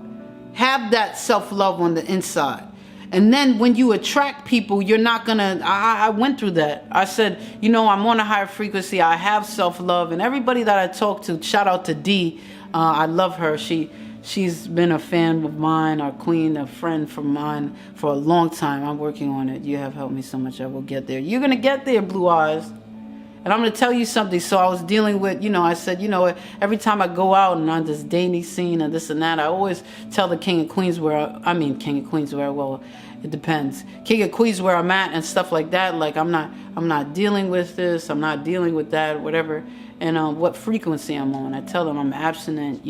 Have that self-love on the inside. And then when you attract people, you're not going to, I went through that. I said, I'm on a higher frequency. I have self-love. And everybody that I talk to, shout out to Dee. I love her. She's been a fan of mine, our queen, a friend from mine for a long time. I'm working on it. You have helped me so much. I will get there. You're going to get there, Blue Eyes. And I'm going to tell you something. So I was dealing with, I said, every time I go out and on this dating scene and this and that, I always tell the king and queens king and queens where, well, it depends. King and queens where I'm at and stuff like that. Like I'm not dealing with this. I'm not dealing with that, whatever. And what frequency I'm on. I tell them I'm abstinent,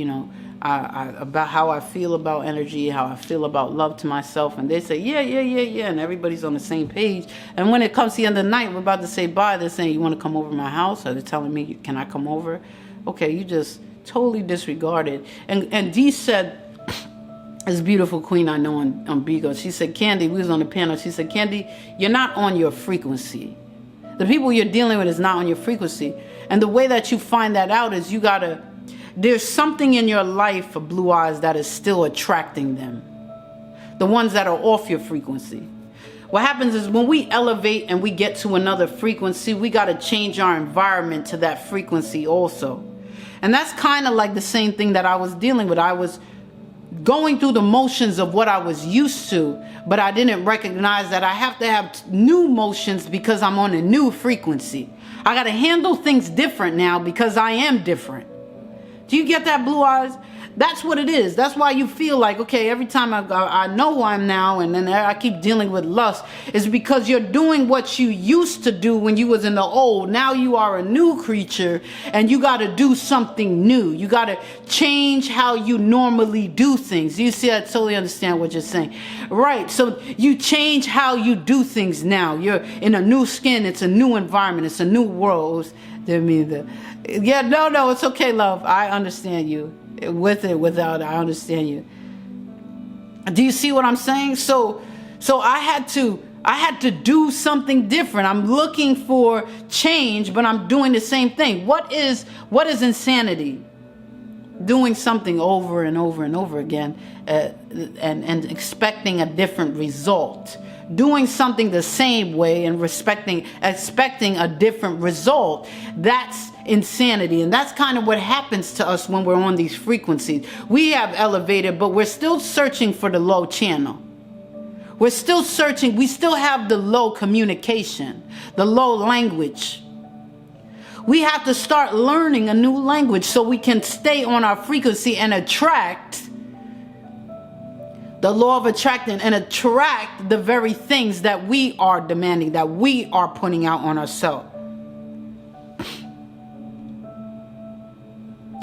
about how I feel about energy, how I feel about love to myself. And they say, yeah. And everybody's on the same page. And when it comes to the end of the night, we're about to say bye. They're saying, you want to come over to my house? Or they're telling me, can I come over? Okay, you just totally disregarded. And Dee said, this beautiful queen I know on Bigo, she said, Candy, we was on the panel. She said, Candy, you're not on your frequency. The people you're dealing with is not on your frequency. And the way that you find that out is there's something in your life for Blue Eyes that is still attracting them. The ones that are off your frequency. What happens is when we elevate and we get to another frequency, we got to change our environment to that frequency also. And that's kind of like the same thing that I was dealing with. I was going through the motions of what I was used to, but I didn't recognize that I have to have new motions because I'm on a new frequency. I got to handle things different now because I am different. Do you get that, Blue Eyes? That's what it is. That's why you feel like, okay, every time I know who I'm now, and then I keep dealing with lust, is because you're doing what you used to do when you was in the old. Now you are a new creature, and you got to do something new. You got to change how you normally do things. You see, I totally understand what you're saying. Right, so you change how you do things now. You're in a new skin. It's a new environment. It's a new world. Yeah, no, it's okay, love. I understand you. With it, without it, I understand you. Do you see what I'm saying? So I had to do something different. I'm looking for change, but I'm doing the same thing. What is insanity? Doing something over and over and over again, and expecting a different result. Doing something the same way and expecting a different result. That's insanity. And that's kind of what happens to us when we're on these frequencies. We have elevated, but we're still searching for the low channel. We're still searching. We still have the low communication, the low language. We have to start learning a new language so we can stay on our frequency and attract the law of attraction and attract the very things that we are demanding, that we are putting out on ourselves.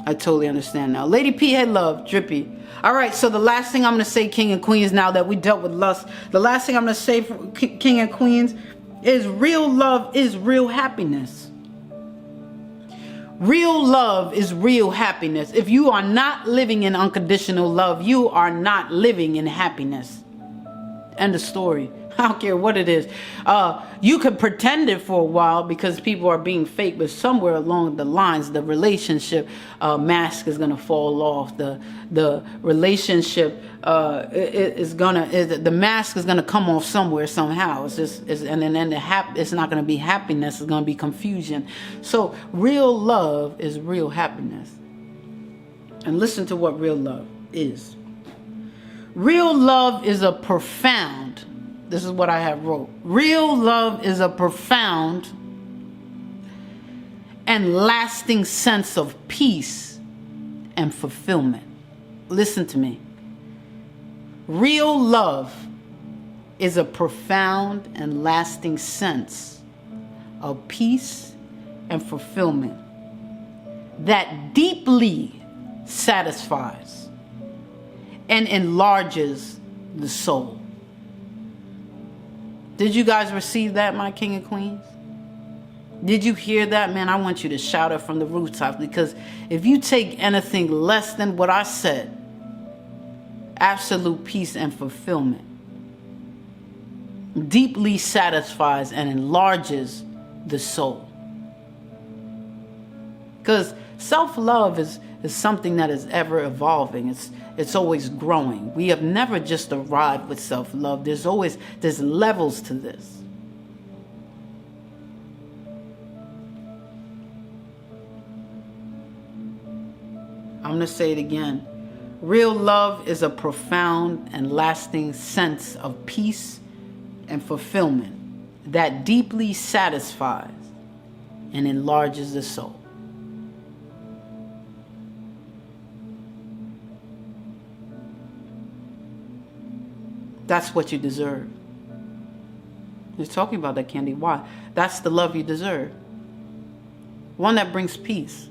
I totally understand now. Lady P, hey love, Drippy. All right, so the last thing I'm going to say, King and Queens, now that we dealt with lust, the last thing I'm going to say for King and Queens is real love is real happiness. Real love is real happiness. If you are not living in unconditional love, you are not living in happiness. End of story. I don't care what it is. You could pretend it for a while because people are being fake, but somewhere along the lines, the relationship mask is gonna fall off. The relationship the mask is gonna come off somewhere somehow. It's not gonna be happiness. It's gonna be confusion. So real love is real happiness. And listen to what real love is. Real love is a profound. This is what I have wrote. Real love is a profound and lasting sense of peace and fulfillment. Listen to me. Real love is a profound and lasting sense of peace and fulfillment that deeply satisfies and enlarges the soul. Did you guys receive that, my king and queens? Did you hear that? Man, I want you to shout it from the rooftops, because if you take anything less than what I said, absolute peace and fulfillment deeply satisfies and enlarges the soul. Because self-love is something that is ever evolving. It's always growing. We have never just arrived with self-love. There's levels to this. I'm going to say it again. Real love is a profound and lasting sense of peace and fulfillment that deeply satisfies and enlarges the soul. That's what you deserve. He's talking about that, Candy. Why? That's the love you deserve. One that brings peace.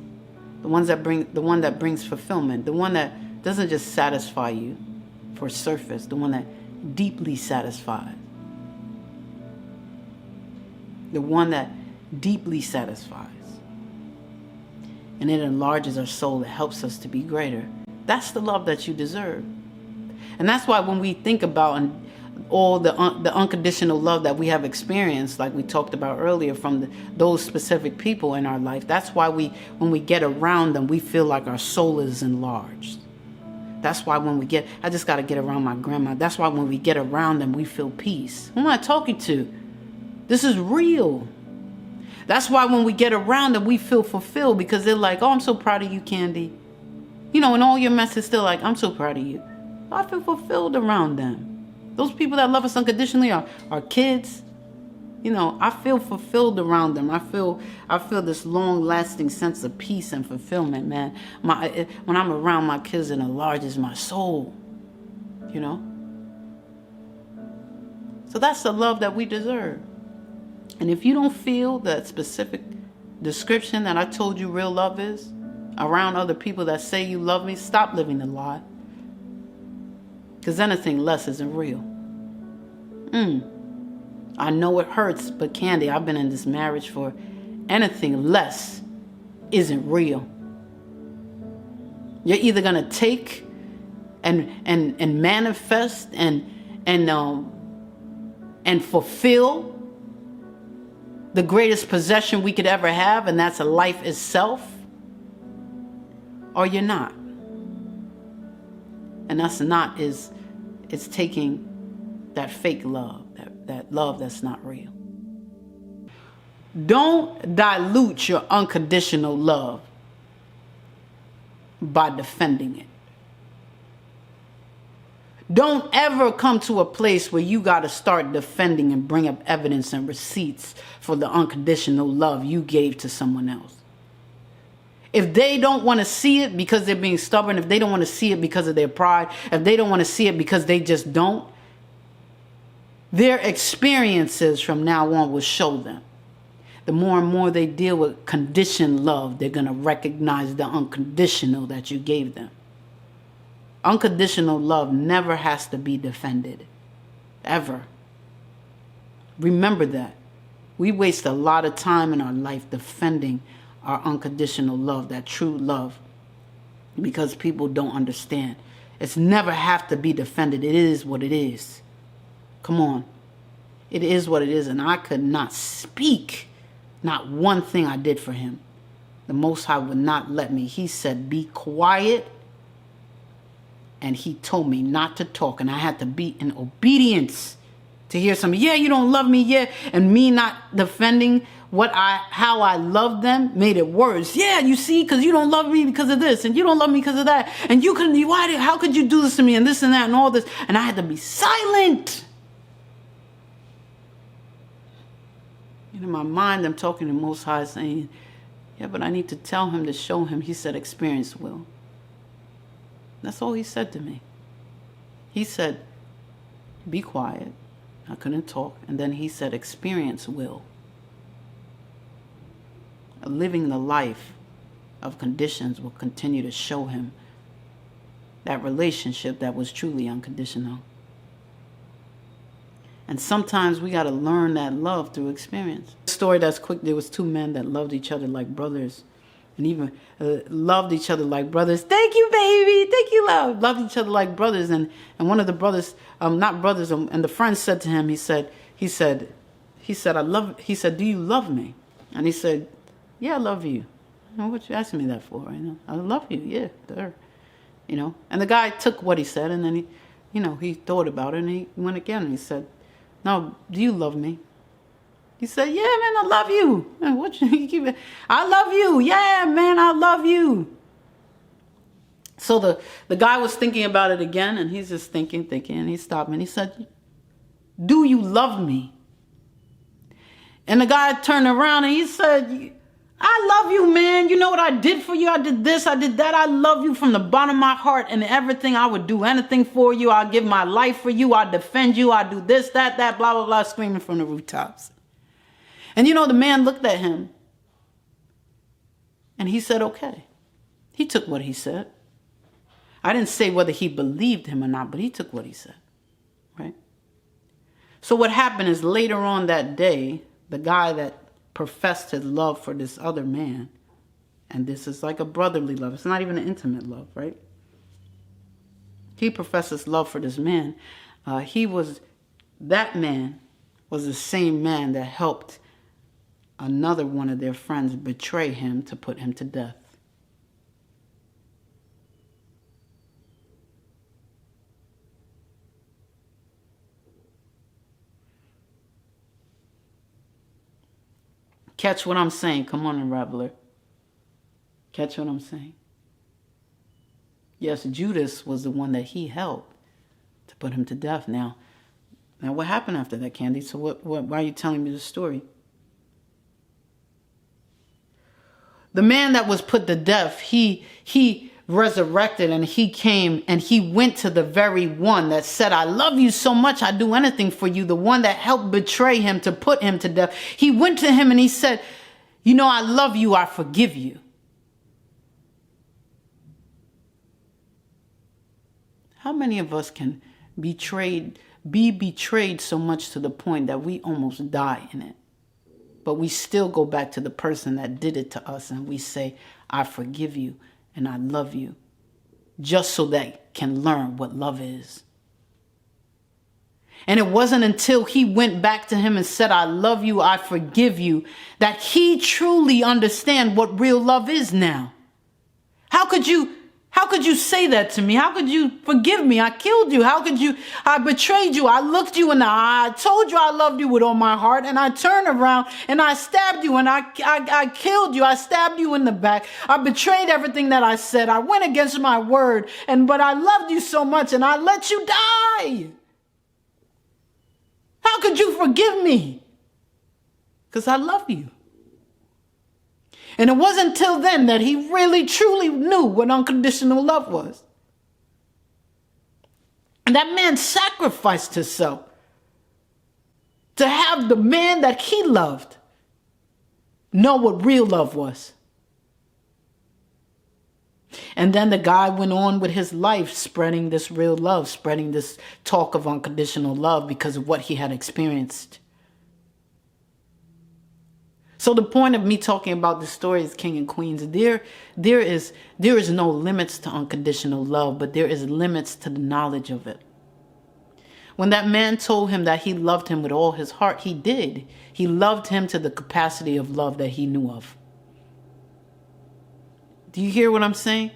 The one that brings fulfillment. The one that doesn't just satisfy you for surface. The one that deeply satisfies. The one that deeply satisfies. And it enlarges our soul. It helps us to be greater. That's the love that you deserve. And that's why when we think about all the unconditional love that we have experienced, like we talked about earlier, from those specific people in our life, that's why when we get around them, we feel like our soul is enlarged. That's why I just got to get around my grandma. That's why when we get around them, we feel peace. Who am I talking to? This is real. That's why when we get around them, we feel fulfilled, because they're like, oh, I'm so proud of you, Candy. You know, and all your mess is still like, I'm so proud of you. I feel fulfilled around them. Those people that love us unconditionally are our kids. You know, I feel fulfilled around them. I feel this long-lasting sense of peace and fulfillment, man. When I'm around my kids, it enlarges my soul. You know? So that's the love that we deserve. And if you don't feel that specific description that I told you real love is, around other people that say you love me, stop living the lie. Because anything less isn't real. I know it hurts, but Candy, I've been in this marriage for anything less isn't real. You're either gonna take and manifest and fulfill the greatest possession we could ever have, and that's a life itself, or you're not. And that's not it's taking that fake love, that love that's not real. Don't dilute your unconditional love by defending it. Don't ever come to a place where you got to start defending and bring up evidence and receipts for the unconditional love you gave to someone else. If they don't want to see it because they're being stubborn, if they don't want to see it because of their pride, if they don't want to see it because they just don't, their experiences from now on will show them. The more and more they deal with conditioned love, they're going to recognize the unconditional that you gave them. Unconditional love never has to be defended. Ever. Remember that. We waste a lot of time in our life defending our unconditional love, that true love, because people don't understand. It's never have to be defended. It is what it is. Come on. It is what it is, and I could not speak not one thing I did for him. The Most High would not let me. He said, be quiet, and he told me not to talk, and I had to be in obedience to hear something. Yeah, you don't love me, yeah, and me not defending how I love them made it worse. Yeah, you see, because you don't love me because of this, and you don't love me because of that, and how could you do this to me, and this and that, and all this, and I had to be silent. In my mind, I'm talking to Most High saying, yeah, but I need to tell him to show him. He said, experience will. That's all he said to me. He said, be quiet. I couldn't talk. And then he said, experience will. Living the life of conditions will continue to show him that relationship that was truly unconditional. And sometimes we got to learn that love through experience. Story that's quick. There was two men that loved each other like brothers, and even loved each other like brothers. Thank you, baby. Thank you, love. Loved each other like brothers. And one of the brothers, not brothers, and the friend said to him, he said, do you love me? And he said, yeah, I love you. What you asking me that for? I love you. Yeah, there. And the guy took what he said, and then he thought about it, and he went again, and he said, now, do you love me? He said, yeah, man, I love you. I love you. Yeah, man, I love you. So the guy was thinking about it again, and he's just thinking, and he stopped, and he said, do you love me? And the guy turned around, and he said, I love you, man. You know what I did for you? I did this, I did that. I love you from the bottom of my heart, and everything. I would do anything for you. I'll give my life for you. I'll defend you. I'll do this, that, blah, blah, blah, screaming from the rooftops. And the man looked at him, and he said, okay. He took what he said. I didn't say whether he believed him or not, but he took what he said, right? So what happened is later on that day, the guy that professed his love for this other man, and this is like a brotherly love. It's not even an intimate love, right? He professes love for this man. That man was the same man that helped another one of their friends betray him to put him to death. Catch what I'm saying. Come on, Unraveler. Catch what I'm saying. Yes, Judas was the one that he helped. to put him to death. Now what happened after that, Candy? So why are you telling me the story? The man that was put to death, he resurrected, and he came and he went to the very one that said, I love you so much, I'd do anything for you. The one that helped betray him to put him to death. He went to him and he said, you know, I love you, I forgive you. How many of us can be betrayed so much to the point that we almost die in it? But we still go back to the person that did it to us and we say, I forgive you and I love you, just so they can learn what love is. And it wasn't until he went back to him and said, I love you, I forgive you, that he truly understand what real love is now. How could you say that to me? How could you forgive me? I killed you. I betrayed you. I looked you in the eye. I told you I loved you with all my heart. And I turned around and I stabbed you and I killed you. I stabbed you in the back. I betrayed everything that I said. I went against my word. But I loved you so much and I let you die. How could you forgive me? Because I love you. And it wasn't until then that he really, truly knew what unconditional love was. And that man sacrificed himself to have the man that he loved know what real love was. And then the guy went on with his life spreading this real love, spreading this talk of unconditional love because of what he had experienced. So the point of me talking about the story is King and Queens. There is no limits to unconditional love, but there is limits to the knowledge of it. When that man told him that he loved him with all his heart, he did. He loved him to the capacity of love that he knew of. Do you hear what I'm saying?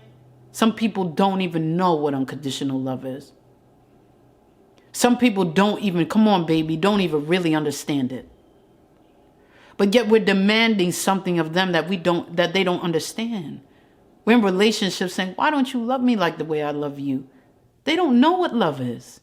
Some people don't even know what unconditional love is. Some people don't even really understand it. But yet we're demanding something of them that they don't understand. We're in relationships saying, why don't you love me like the way I love you? They don't know what love is.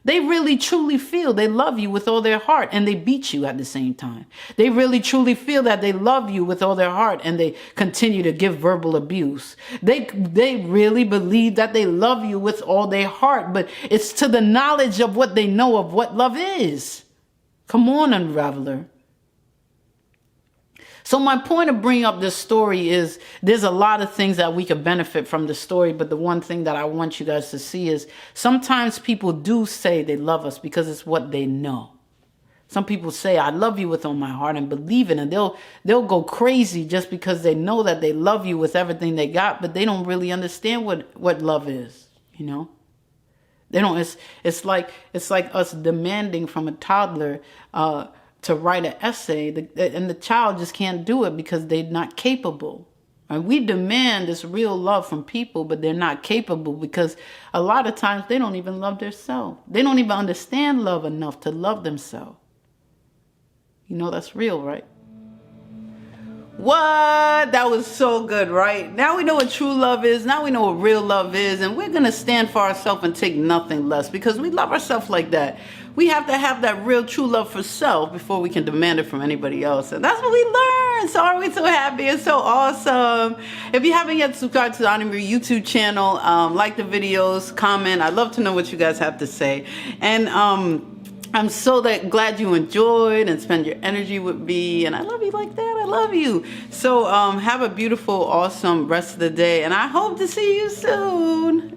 They really truly feel they love you with all their heart and they beat you at the same time. They really truly feel that they love you with all their heart and they continue to give verbal abuse. They really believe that they love you with all their heart, but it's to the knowledge of what they know of what love is. Come on, Unraveler. So my point of bringing up this story is there's a lot of things that we could benefit from the story. But the one thing that I want you guys to see is sometimes people do say they love us because it's what they know. Some people say, I love you with all my heart and believe it. And they'll go crazy just because they know that they love you with everything they got. But they don't really understand what love is, you know. They don't. It's like us demanding from a toddler to write an essay, and the child just can't do it because they're not capable. And we demand this real love from people, but they're not capable because a lot of times they don't even love themselves. They don't even understand love enough to love themselves. You know, that's real, right? What? That was so good, right? Now we know what true love is. Now we know what real love is. And we're going to stand for ourselves and take nothing less because we love ourselves like that. We have to have that real true love for self before we can demand it from anybody else. And that's what we learned. So are we so happy? It's so awesome. If you haven't yet subscribed to the Honorary YouTube channel, like the videos, comment. I'd love to know what you guys have to say. And I'm so glad you enjoyed and spend your energy with me. And I love you like that. I love you. So have a beautiful, awesome rest of the day. And I hope to see you soon.